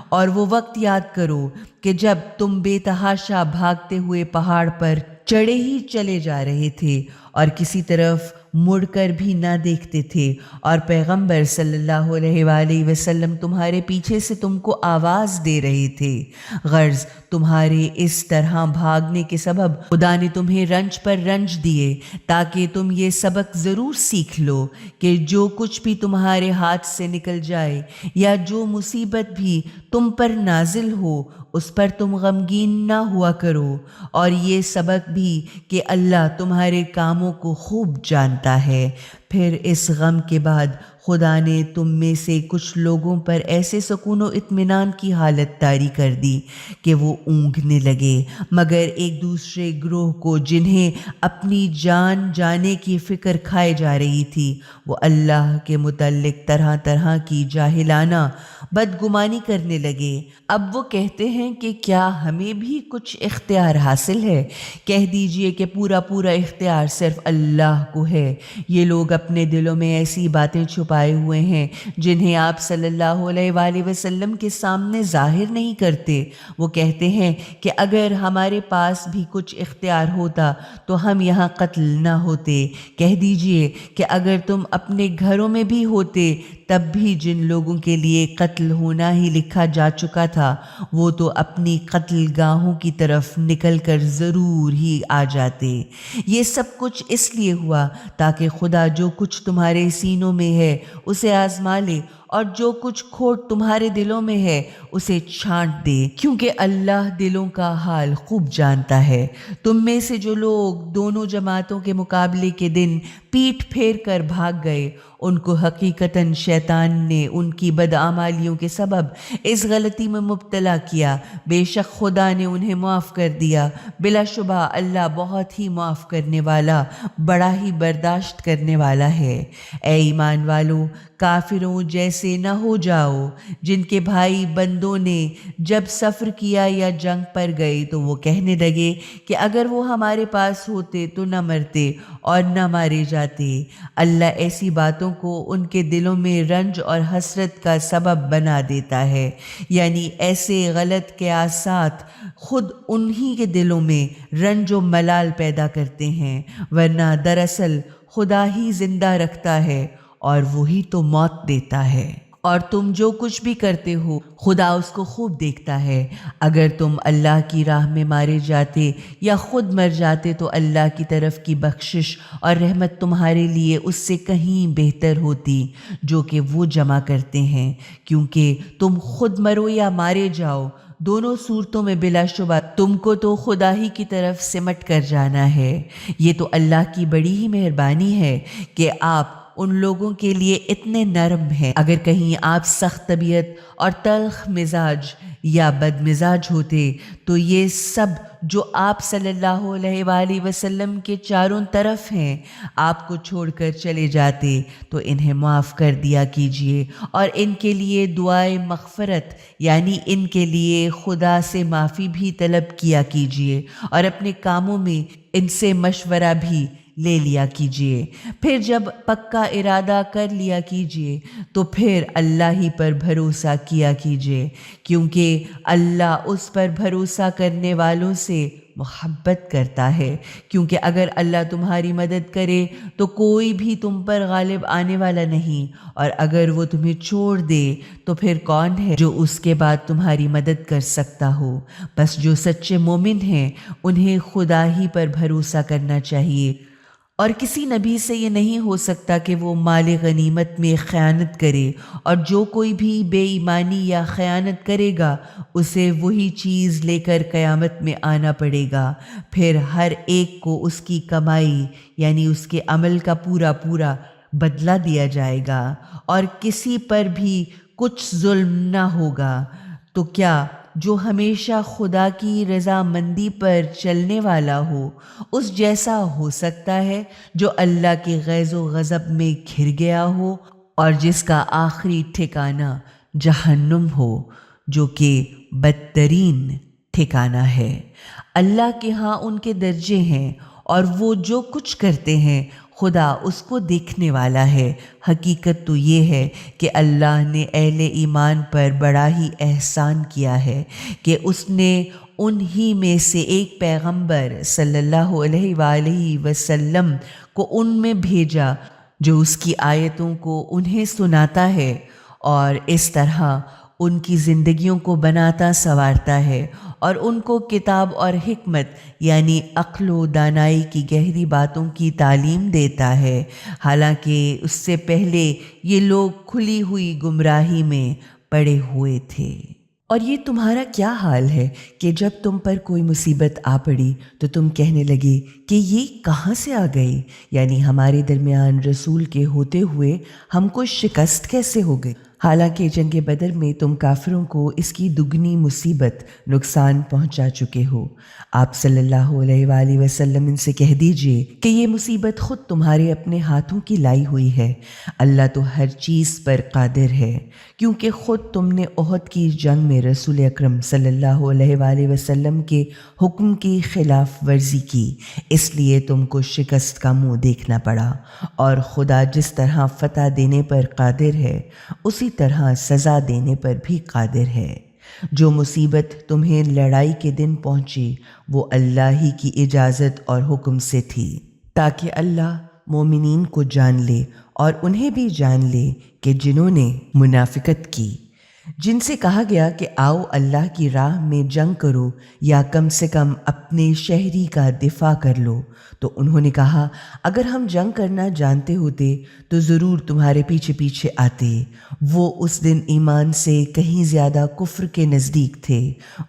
اور وہ وقت یاد کرو کہ جب تم بے تحاشا بھاگتے ہوئے پہاڑ پر چڑھے ہی چلے جا رہے تھے اور کسی طرف مڑ کر بھی نہ دیکھتے تھے، اور پیغمبر صلی اللہ علیہ وآلہ وسلم تمہارے پیچھے سے تم کو آواز دے رہے تھے۔ غرض تمہارے اس طرح بھاگنے کے سبب خدا نے تمہیں رنج پر رنج دیے تاکہ تم یہ سبق ضرور سیکھ لو کہ جو کچھ بھی تمہارے ہاتھ سے نکل جائے یا جو مصیبت بھی تم پر نازل ہو اس پر تم غمگین نہ ہوا کرو، اور یہ سبق بھی کہ اللہ تمہارے کاموں کو خوب جانتا ہے۔ پھر اس غم کے بعد خدا نے تم میں سے کچھ لوگوں پر ایسے سکون و اطمینان کی حالت طاری کر دی کہ وہ اونگنے لگے، مگر ایک دوسرے گروہ کو جنہیں اپنی جان جانے کی فکر کھائے جا رہی تھی، وہ اللہ کے متعلق طرح طرح کی جاہلانہ بدگمانی کرنے لگے۔ اب وہ کہتے ہیں کہ کیا ہمیں بھی کچھ اختیار حاصل ہے؟ کہہ دیجئے کہ پورا اختیار صرف اللہ کو ہے۔ یہ لوگ اپنے دلوں میں ایسی باتیں چھپائے ہوئے ہیں جنہیں آپ صلی اللہ علیہ وآلہ وسلم کے سامنے ظاہر نہیں کرتے۔ وہ کہتے ہیں کہ اگر ہمارے پاس بھی کچھ اختیار ہوتا تو ہم یہاں قتل نہ ہوتے۔ کہہ دیجئے کہ اگر تم اپنے گھروں میں بھی ہوتے تب بھی جن لوگوں کے لیے قتل ہونا ہی لکھا جا چکا تھا وہ تو اپنی قتل گاہوں کی طرف نکل کر ضرور ہی آ جاتے۔ یہ سب کچھ اس لیے ہوا تاکہ خدا جو کچھ تمہارے سینوں میں ہے اسے آزما لے اور جو کچھ کھوٹ تمہارے دلوں میں ہے اسے چھانٹ دے، کیونکہ اللہ دلوں کا حال خوب جانتا ہے۔ تم میں سے جو لوگ دونوں جماعتوں کے مقابلے کے دن پیٹھ پھیر کر بھاگ گئے، ان کو حقیقتاً شیطان نے ان کی بدعمالیوں کے سبب اس غلطی میں مبتلا کیا۔ بے شک خدا نے انہیں معاف کر دیا، بلا شبہ اللہ بہت ہی معاف کرنے والا، بڑا ہی برداشت کرنے والا ہے۔ اے ایمان والو، کافروں جیسے نہ ہو جاؤ جن کے بھائی بندوں نے جب سفر کیا یا جنگ پر گئے تو وہ کہنے لگے کہ اگر وہ ہمارے پاس ہوتے تو نہ مرتے اور نہ مارے جاتے۔ اللہ ایسی باتوں کو ان کے دلوں میں رنج اور حسرت کا سبب بنا دیتا ہے، یعنی ایسے غلط قیاسات خود انہی کے دلوں میں رنج و ملال پیدا کرتے ہیں، ورنہ دراصل خدا ہی زندہ رکھتا ہے اور وہی تو موت دیتا ہے، اور تم جو کچھ بھی کرتے ہو خدا اس کو خوب دیکھتا ہے۔ اگر تم اللہ کی راہ میں مارے جاتے یا خود مر جاتے تو اللہ کی طرف کی بخشش اور رحمت تمہارے لیے اس سے کہیں بہتر ہوتی جو کہ وہ جمع کرتے ہیں، کیونکہ تم خود مرو یا مارے جاؤ، دونوں صورتوں میں بلا شبہ تم کو تو خدا ہی کی طرف سمٹ کر جانا ہے۔ یہ تو اللہ کی بڑی ہی مہربانی ہے کہ آپ ان لوگوں کے لیے اتنے نرم ہیں۔ اگر کہیں آپ سخت طبیعت اور تلخ مزاج یا بد مزاج ہوتے تو یہ سب جو آپ صلی اللہ علیہ وآلہ وسلم کے چاروں طرف ہیں آپ کو چھوڑ کر چلے جاتے، تو انہیں معاف کر دیا کیجیے اور ان کے لیے دعائے مغفرت یعنی ان کے لیے خدا سے معافی بھی طلب کیا کیجیے، اور اپنے کاموں میں ان سے مشورہ بھی لے لیا کیجیے۔ پھر جب پکا ارادہ کر لیا کیجیے تو پھر اللہ ہی پر بھروسہ کیا کیجیے، کیونکہ اللہ اس پر بھروسہ کرنے والوں سے محبت کرتا ہے، کیونکہ اگر اللہ تمہاری مدد کرے تو کوئی بھی تم پر غالب آنے والا نہیں، اور اگر وہ تمہیں چھوڑ دے تو پھر کون ہے جو اس کے بعد تمہاری مدد کر سکتا ہو؟ بس جو سچے مومن ہیں انہیں خدا ہی پر بھروسہ کرنا چاہیے، اور کسی نبی سے یہ نہیں ہو سکتا کہ وہ مال غنیمت میں خیانت کرے، اور جو کوئی بھی بے ایمانی یا خیانت کرے گا اسے وہی چیز لے کر قیامت میں آنا پڑے گا، پھر ہر ایک کو اس کی کمائی یعنی اس کے عمل کا پورا پورا بدلہ دیا جائے گا، اور کسی پر بھی کچھ ظلم نہ ہوگا۔ تو کیا جو ہمیشہ خدا کی رضامندی پر چلنے والا ہو اس جیسا ہو سکتا ہے جو اللہ کے غیظ و غضب میں گھر گیا ہو اور جس کا آخری ٹھکانہ جہنم ہو جو کہ بدترین ٹھکانہ ہے؟ اللہ کے ہاں ان کے درجے ہیں اور وہ جو کچھ کرتے ہیں خدا اس کو دیکھنے والا ہے۔ حقیقت تو یہ ہے کہ اللہ نے اہل ایمان پر بڑا ہی احسان کیا ہے کہ اس نے انہی میں سے ایک پیغمبر صلی اللہ علیہ وآلہ وسلم کو ان میں بھیجا جو اس کی آیتوں کو انہیں سناتا ہے اور اس طرح ان کی زندگیوں کو بناتا سنوارتا ہے، اور ان کو کتاب اور حکمت یعنی عقل و دانائی کی گہری باتوں کی تعلیم دیتا ہے، حالانکہ اس سے پہلے یہ لوگ کھلی ہوئی گمراہی میں پڑے ہوئے تھے۔ اور یہ تمہارا کیا حال ہے کہ جب تم پر کوئی مصیبت آ پڑی تو تم کہنے لگے کہ یہ کہاں سے آ گئی، یعنی ہمارے درمیان رسول کے ہوتے ہوئے ہم کو شکست کیسے ہو گئی؟ حالانکہ جنگ بدر میں تم کافروں کو اس کی دگنی مصیبت نقصان پہنچا چکے ہو۔ آپ صلی اللہ علیہ وآلہ وسلم ان سے کہہ دیجئے کہ یہ مصیبت خود تمہارے اپنے ہاتھوں کی لائی ہوئی ہے، اللہ تو ہر چیز پر قادر ہے، کیونکہ خود تم نے احد کی جنگ میں رسول اکرم صلی اللہ علیہ وآلہ وسلم کے حکم کی خلاف ورزی کی، اس لیے تم کو شکست کا منہ دیکھنا پڑا، اور خدا جس طرح فتح دینے پر قادر ہے اسی طرح سزا دینے پر بھی قادر ہے۔ جو مصیبت تمہیں لڑائی کے دن پہنچی وہ اللہ ہی کی اجازت اور حکم سے تھی، تاکہ اللہ مومنین کو جان لے اور انہیں بھی جان لے کہ جنہوں نے منافقت کی جن سے کہا گیا کہ آؤ اللہ کی راہ میں جنگ کرو یا کم سے کم اپنے شہری کا دفاع کر لو، تو انہوں نے کہا اگر ہم جنگ کرنا جانتے ہوتے تو ضرور تمہارے پیچھے پیچھے آتے۔ وہ اس دن ایمان سے کہیں زیادہ کفر کے نزدیک تھے۔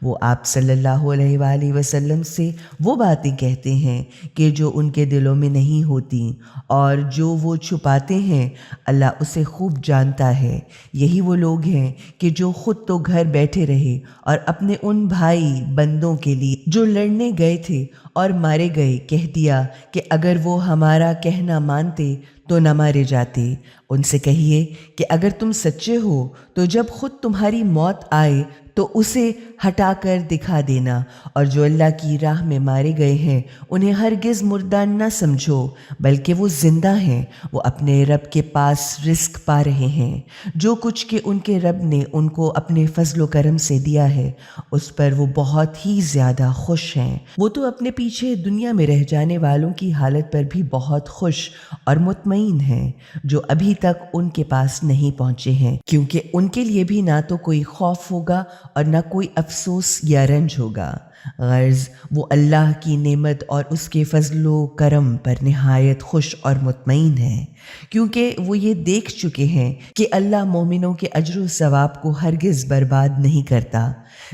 وہ آپ صلی اللہ علیہ وآلہ وسلم سے وہ باتیں کہتے ہیں کہ جو ان کے دلوں میں نہیں ہوتی، اور جو وہ چھپاتے ہیں اللہ اسے خوب جانتا ہے۔ یہی وہ لوگ ہیں کہ جو خود تو گھر بیٹھے رہے اور اپنے ان بھائی بندوں کے لیے جو لڑنے گئے تھے اور مارے گئے کہہ دیا کہ اگر وہ ہمارا کہنا مانتے تو نہ مارے جاتے۔ ان سے کہیے کہ اگر تم سچے ہو تو جب خود تمہاری موت آئے تو اسے ہٹا کر دکھا دینا، اور جو اللہ کی راہ میں مارے گئے ہیں انہیں ہرگز مردہ نہ سمجھو بلکہ وہ زندہ ہیں، وہ اپنے رب کے پاس رزق پا رہے ہیں۔ جو کچھ کہ ان کے رب نے ان کو اپنے فضل و کرم سے دیا ہے اس پر وہ بہت ہی زیادہ خوش ہیں۔ وہ تو اپنے پیچھے دنیا میں رہ جانے والوں کی حالت پر بھی بہت خوش اور مطمئن ہیں جو ابھی تک ان کے پاس نہیں پہنچے ہیں، کیونکہ ان کے لیے بھی نہ تو کوئی خوف ہوگا اور نہ کوئی افسوس یا رنج ہوگا۔ غرض وہ اللہ کی نعمت اور اس کے فضل و کرم پر نہایت خوش اور مطمئن ہیں، کیونکہ وہ یہ دیکھ چکے ہیں کہ اللہ مومنوں کے اجر و ثواب کو ہرگز برباد نہیں کرتا۔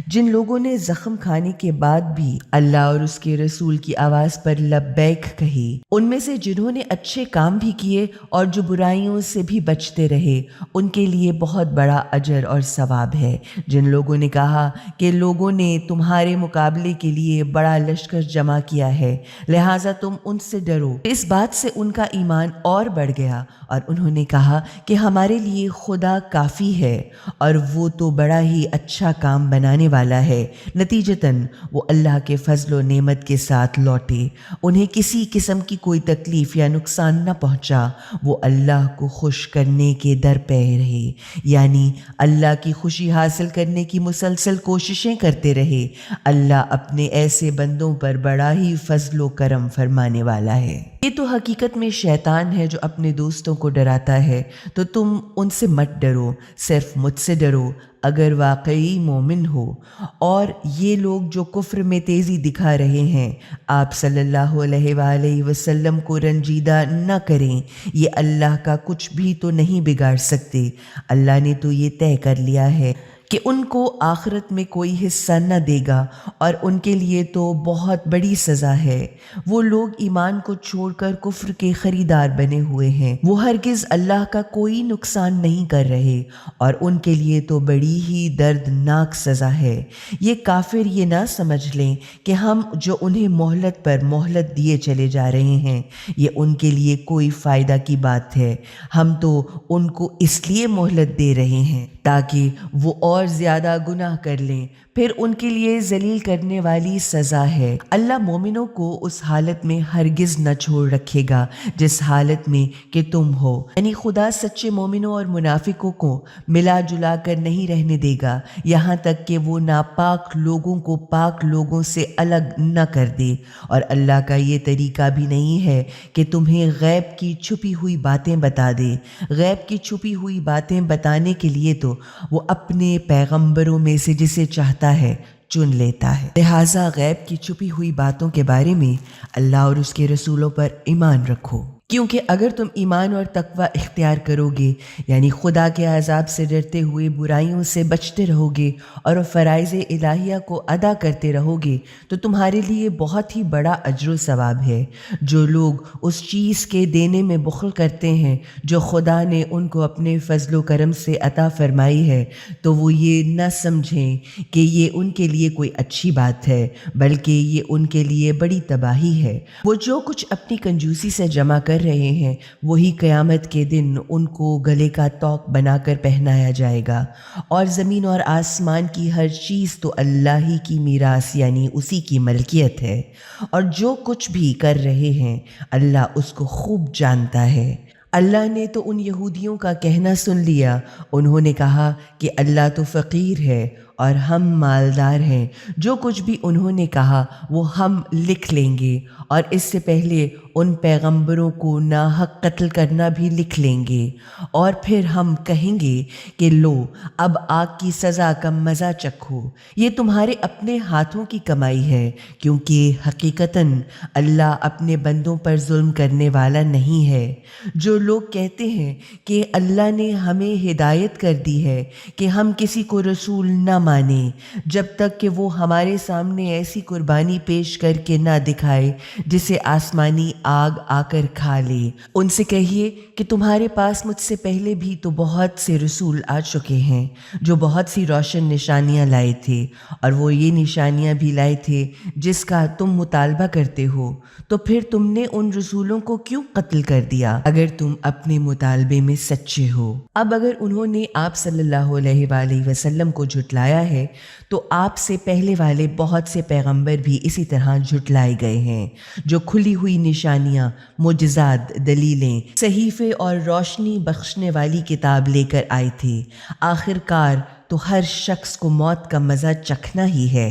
جن لوگوں نے زخم کھانے کے بعد بھی اللہ اور اس کے رسول کی آواز پر لبیک کہی، ان میں سے جنہوں نے اچھے کام بھی کیے اور جو برائیوں سے بھی بچتے رہے، ان کے لیے بہت بڑا اجر اور ثواب ہے۔ جن لوگوں نے کہا کہ لوگوں نے تمہارے مقابلے کے لیے بڑا لشکر جمع کیا ہے لہٰذا تم ان سے ڈرو، اس بات سے ان کا ایمان اور بڑھ گیا اور انہوں نے کہا کہ ہمارے لیے خدا کافی ہے اور وہ تو بڑا ہی اچھا کام بنانے والا ہے۔ نتیجتاً وہ اللہ کے فضل و نعمت کے ساتھ لوٹے، انہیں کسی قسم کی کوئی تکلیف یا نقصان نہ پہنچا۔ وہ اللہ کو خوش کرنے کے در پہ رہے، یعنی اللہ کی خوشی حاصل کرنے کی مسلسل کوششیں کرتے رہے۔ اللہ اپنے ایسے بندوں پر بڑا ہی فضل و کرم فرمانے والا ہے۔ یہ تو حقیقت میں شیطان ہے جو اپنے دوستوں کو ڈراتا ہے، تو تم ان سے مت ڈرو، صرف مجھ سے ڈرو اگر واقعی مومن ہو۔ اور یہ لوگ جو کفر میں تیزی دکھا رہے ہیں آپ صلی اللہ علیہ وآلہ وسلم کو رنجیدہ نہ کریں، یہ اللہ کا کچھ بھی تو نہیں بگاڑ سکتے۔ اللہ نے تو یہ طے کر لیا ہے کہ ان کو آخرت میں کوئی حصہ نہ دے گا اور ان کے لیے تو بہت بڑی سزا ہے۔ وہ لوگ ایمان کو چھوڑ کر کفر کے خریدار بنے ہوئے ہیں، وہ ہرگز اللہ کا کوئی نقصان نہیں کر رہے اور ان کے لیے تو بڑی ہی دردناک سزا ہے۔ یہ کافر یہ نہ سمجھ لیں کہ ہم جو انہیں مہلت پر مہلت دیے چلے جا رہے ہیں یہ ان کے لیے کوئی فائدہ کی بات ہے، ہم تو ان کو اس لیے مہلت دے رہے ہیں تاکہ وہ اور زیادہ گناہ کر لیں، پھر ان کے لیے ذلیل کرنے والی سزا ہے۔ اللہ مومنوں کو اس حالت میں ہرگز نہ چھوڑ رکھے گا جس حالت میں کہ تم ہو، یعنی خدا سچے مومنوں اور منافقوں کو ملا جلا کر نہیں رہنے دے گا یہاں تک کہ وہ ناپاک لوگوں کو پاک لوگوں سے الگ نہ کر دے۔ اور اللہ کا یہ طریقہ بھی نہیں ہے کہ تمہیں غیب کی چھپی ہوئی باتیں بتا دے۔ غیب کی چھپی ہوئی باتیں بتانے کے لیے تو وہ اپنے پیغمبروں میں سے جسے چاہتا ہے چن لیتا ہے، لہٰذا غیب کی چھپی ہوئی باتوں کے بارے میں اللہ اور اس کے رسولوں پر ایمان رکھو، کیونکہ اگر تم ایمان اور تقوی اختیار کرو گے یعنی خدا کے عذاب سے ڈرتے ہوئے برائیوں سے بچتے رہو گے اور فرائض الہیہ کو ادا کرتے رہو گے تو تمہارے لیے بہت ہی بڑا اجر و ثواب ہے۔ جو لوگ اس چیز کے دینے میں بخل کرتے ہیں جو خدا نے ان کو اپنے فضل و کرم سے عطا فرمائی ہے تو وہ یہ نہ سمجھیں کہ یہ ان کے لیے کوئی اچھی بات ہے بلکہ یہ ان کے لیے بڑی تباہی ہے۔ وہ جو کچھ اپنی کنجوسی سے جمع کر رہے ہیں وہی قیامت کے دن ان کو گلے کا طوق بنا کر پہنایا جائے گا۔ اور زمین اور آسمان کی ہر چیز تو اللہ ہی کی میراث یعنی اسی کی ملکیت ہے، اور جو کچھ بھی کر رہے ہیں اللہ اس کو خوب جانتا ہے۔ اللہ نے تو ان یہودیوں کا کہنا سن لیا، انہوں نے کہا کہ اللہ تو فقیر ہے اور ہم مالدار ہیں، جو کچھ بھی انہوں نے کہا وہ ہم لکھ لیں گے، اور اس سے پہلے ان پیغمبروں کو ناحق قتل کرنا بھی لکھ لیں گے، اور پھر ہم کہیں گے کہ لو اب آگ کی سزا کا مزہ چکھو، یہ تمہارے اپنے ہاتھوں کی کمائی ہے، کیونکہ حقیقتاً اللہ اپنے بندوں پر ظلم کرنے والا نہیں ہے۔ جو لوگ کہتے ہیں کہ اللہ نے ہمیں ہدایت کر دی ہے کہ ہم کسی کو رسول نہ مانیں جب تک کہ وہ ہمارے سامنے ایسی قربانی پیش کر کے نہ دکھائے جسے آسمانی آگ آ کر کھا لے، ان سے کہیے کہ تمہارے پاس مجھ سے پہلے بھی تو بہت سے رسول آ چکے ہیں جو بہت سی روشن نشانیاں لائے تھے، اور وہ یہ نشانیاں بھی لائے تھے جس کا تم مطالبہ کرتے ہو، تو پھر تم نے ان رسولوں کو کیوں قتل کر دیا اگر تم اپنے مطالبے میں سچے ہو؟ اب اگر انہوں نے آپ صلی اللہ علیہ وآلہ وسلم کو جھٹلایا ہے تو آپ سے پہلے والے بہت سے پیغمبر بھی اسی طرح جھٹلائے گئے ہیں جو کھلی ہوئی نشانیاں، معجزات، دلیلیں، صحیفے اور روشنی بخشنے والی کتاب لے کر آئے تھے۔ آخر کار تو ہر شخص کو موت کا مزہ چکھنا ہی ہے،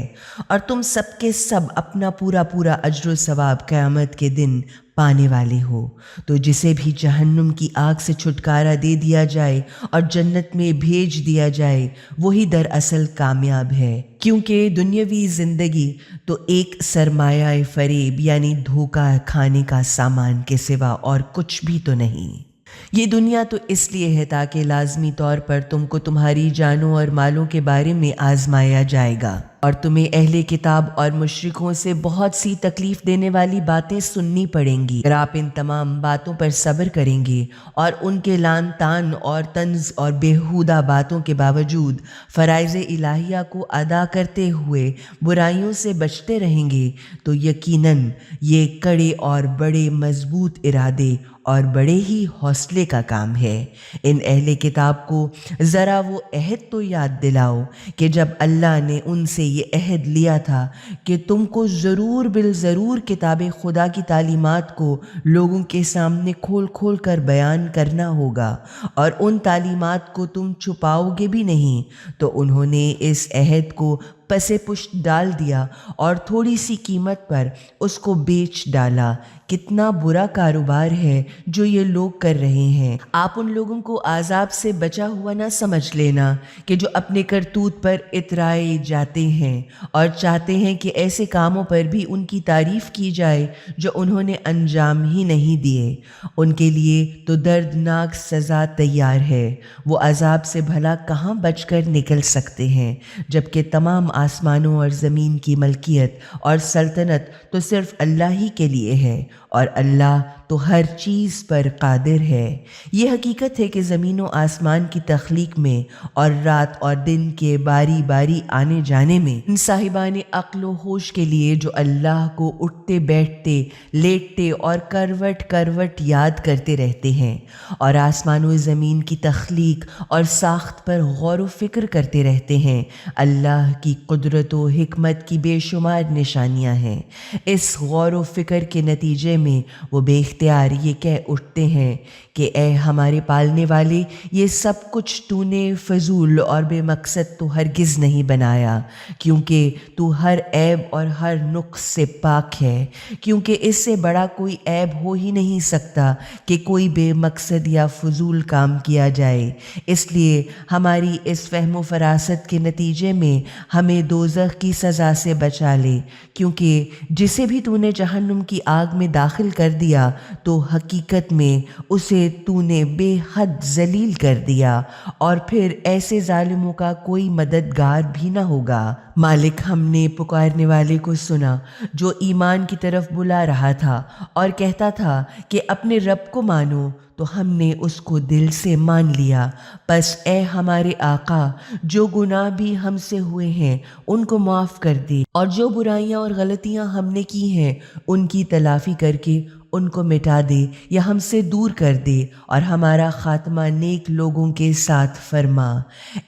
اور تم سب کے سب اپنا پورا پورا اجر و ثواب قیامت کے دن پانے والے ہو۔ تو جسے بھی جہنم کی آگ سے چھٹکارا دے دیا جائے اور جنت میں بھیج دیا جائے، وہی دراصل کامیاب ہے، کیونکہ دنیاوی زندگی تو ایک سرمایہ فریب یعنی دھوکہ کھانے کا سامان کے سوا اور کچھ بھی تو نہیں۔ یہ دنیا تو اس لیے ہے تاکہ لازمی طور پر تم کو تمہاری جانوں اور مالوں کے بارے میں آزمایا جائے گا، اور تمہیں اہل کتاب اور مشرکوں سے بہت سی تکلیف دینے والی باتیں سننی پڑیں گی۔ اگر آپ ان تمام باتوں پر صبر کریں گے اور ان کے لعن طعن اور طنز اور بیہودہ باتوں کے باوجود فرائض الہیہ کو ادا کرتے ہوئے برائیوں سے بچتے رہیں گے، تو یقیناً یہ کڑے اور بڑے مضبوط ارادے اور بڑے ہی حوصلے کا کام ہے۔ ان اہل کتاب کو ذرا وہ عہد تو یاد دلاؤ کہ جب اللہ نے ان سے یہ عہد لیا تھا کہ تم کو ضرور بالضرور کتاب خدا کی تعلیمات کو لوگوں کے سامنے کھول کھول کر بیان کرنا ہوگا، اور ان تعلیمات کو تم چھپاؤ گے بھی نہیں، تو انہوں نے اس عہد کو پس پشت ڈال دیا اور تھوڑی سی قیمت پر اس کو بیچ ڈالا۔ کتنا برا کاروبار ہے جو یہ لوگ کر رہے ہیں۔ آپ ان لوگوں کو عذاب سے بچا ہوا نہ سمجھ لینا کہ جو اپنے کرتوت پر اترائے جاتے ہیں اور چاہتے ہیں کہ ایسے کاموں پر بھی ان کی تعریف کی جائے جو انہوں نے انجام ہی نہیں دیے۔ ان کے لیے تو دردناک سزا تیار ہے، وہ عذاب سے بھلا کہاں بچ کر نکل سکتے ہیں، جبکہ تمام آسمانوں اور زمین کی ملکیت اور سلطنت تو صرف اللہ ہی کے لیے ہے، اور اللہ تو ہر چیز پر قادر ہے۔ یہ حقیقت ہے کہ زمین و آسمان کی تخلیق میں اور رات اور دن کے باری باری آنے جانے میں ان صاحبان عقل و ہوش کے لیے جو اللہ کو اٹھتے بیٹھتے لیٹتے اور کروٹ کروٹ یاد کرتے رہتے ہیں، اور آسمان و زمین کی تخلیق اور ساخت پر غور و فکر کرتے رہتے ہیں، اللہ کی قدرت و حکمت کی بے شمار نشانیاں ہیں۔ اس غور و فکر کے نتیجے میں وہ بے اختیار یہ کہہ اٹھتے ہیں کہ اے ہمارے پالنے والے، یہ سب کچھ تو نے فضول اور بے مقصد تو ہرگز نہیں بنایا، کیونکہ تو ہر عیب اور ہر نقص سے پاک ہے، کیونکہ اس سے بڑا کوئی عیب ہو ہی نہیں سکتا کہ کوئی بے مقصد یا فضول کام کیا جائے۔ اس لیے ہماری اس فہم و فراست کے نتیجے میں ہمیں دوزخ کی سزا سے بچا لے، کیونکہ جسے بھی تو نے جہنم کی آگ میں داخل کر دیا تو حقیقت میں اسے تو نے بے حد ذلیل کر دیا، اور پھر ایسے ظالموں کا کوئی مددگار بھی نہ ہوگا۔ مالک، ہم نے پکارنے والے کو سنا جو ایمان کی طرف بلا رہا تھا اور کہتا تھا کہ اپنے رب کو مانو، تو ہم نے اس کو دل سے مان لیا۔ پس اے ہمارے آقا، جو گناہ بھی ہم سے ہوئے ہیں ان کو معاف کر دے، اور جو برائیاں اور غلطیاں ہم نے کی ہیں ان کی تلافی کر کے ان کو مٹا دے یا ہم سے دور کر دے اور ہمارا خاتمہ نیک لوگوں کے ساتھ فرما۔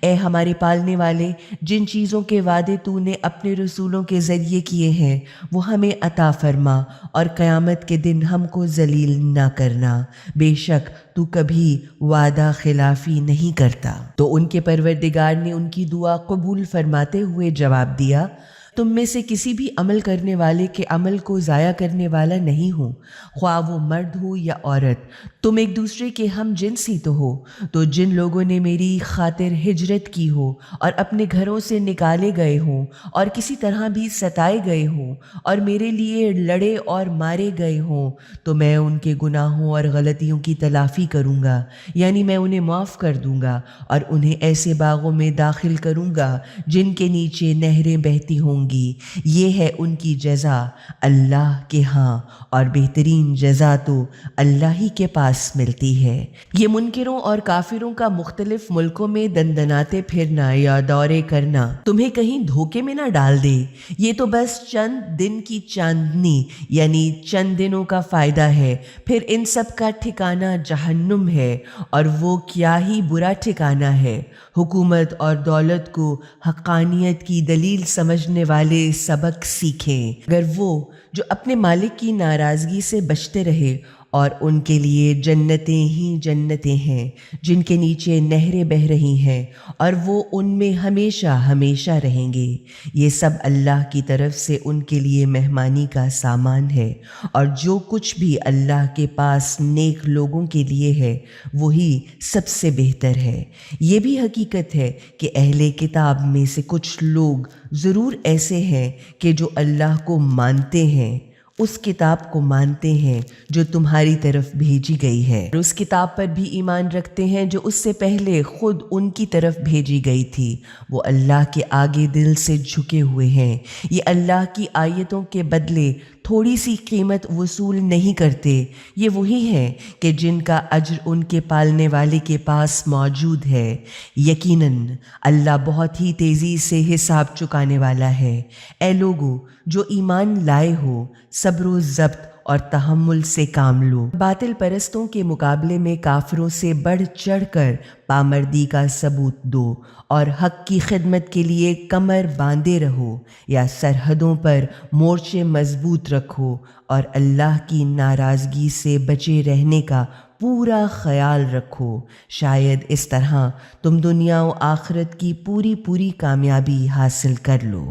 اے ہمارے پالنے والے، جن چیزوں کے وعدے تو نے اپنے رسولوں کے ذریعے کیے ہیں وہ ہمیں عطا فرما، اور قیامت کے دن ہم کو ذلیل نہ کرنا، بے شک تو کبھی وعدہ خلافی نہیں کرتا۔ تو ان کے پروردگار نے ان کی دعا قبول فرماتے ہوئے جواب دیا، تم میں سے کسی بھی عمل کرنے والے کے عمل کو ضائع کرنے والا نہیں ہوں، خواہ وہ مرد ہو یا عورت، تم ایک دوسرے کے ہم جنس ہی تو ہو۔ تو جن لوگوں نے میری خاطر ہجرت کی ہو اور اپنے گھروں سے نکالے گئے ہوں اور کسی طرح بھی ستائے گئے ہوں اور میرے لیے لڑے اور مارے گئے ہوں، تو میں ان کے گناہوں اور غلطیوں کی تلافی کروں گا، یعنی میں انہیں معاف کر دوں گا اور انہیں ایسے باغوں میں داخل کروں گا جن کے نیچے نہریں بہتی ہوں گی۔ یہ ہے ان کی جزا اللہ کے ہاں، اور بہترین جزا تو اللہ ہی کے پاس ملتی ہے۔ یہ منکروں اور کافروں کا مختلف ملکوں میں دندناتے پھرنا یا دورے کرنا تمہیں کہیں دھوکے میں نہ ڈال دے۔ یہ تو بس چند دن کی چاندنی یعنی چند دنوں کا فائدہ ہے، پھر ان سب کا ٹھکانہ جہنم ہے، اور وہ کیا ہی برا ٹھکانہ ہے۔ حکومت اور دولت کو حقانیت کی دلیل سمجھنے والے سبق سیکھیں، اگر وہ جو اپنے مالک کی ناراضگی سے بچتے رہے، اور ان کے لیے جنتیں ہی جنتیں ہیں جن کے نیچے نہریں بہہ رہی ہیں، اور وہ ان میں ہمیشہ ہمیشہ رہیں گے۔ یہ سب اللہ کی طرف سے ان کے لیے مہمانی کا سامان ہے، اور جو کچھ بھی اللہ کے پاس نیک لوگوں کے لیے ہے وہی سب سے بہتر ہے۔ یہ بھی حقیقت ہے کہ اہل کتاب میں سے کچھ لوگ ضرور ایسے ہیں کہ جو اللہ کو مانتے ہیں، اس کتاب کو مانتے ہیں جو تمہاری طرف بھیجی گئی ہے، اور اس کتاب پر بھی ایمان رکھتے ہیں جو اس سے پہلے خود ان کی طرف بھیجی گئی تھی۔ وہ اللہ کے آگے دل سے جھکے ہوئے ہیں، یہ اللہ کی آیتوں کے بدلے تھوڑی سی قیمت وصول نہیں کرتے۔ یہ وہی ہیں کہ جن کا اجر ان کے پالنے والے کے پاس موجود ہے۔ یقیناً اللہ بہت ہی تیزی سے حساب چکانے والا ہے۔ اے لوگو جو ایمان لائے ہو، صبر و ضبط اور تحمل سے کام لو۔ باطل پرستوں کے مقابلے میں کافروں سے بڑھ چڑھ کر پامردی کا ثبوت دو، اور حق کی خدمت کے لیے کمر باندھے رہو یا سرحدوں پر مورچے مضبوط رکھو، اور اللہ کی ناراضگی سے بچے رہنے کا پورا خیال رکھو۔ شاید اس طرح تم دنیا و آخرت کی پوری کامیابی حاصل کر لو۔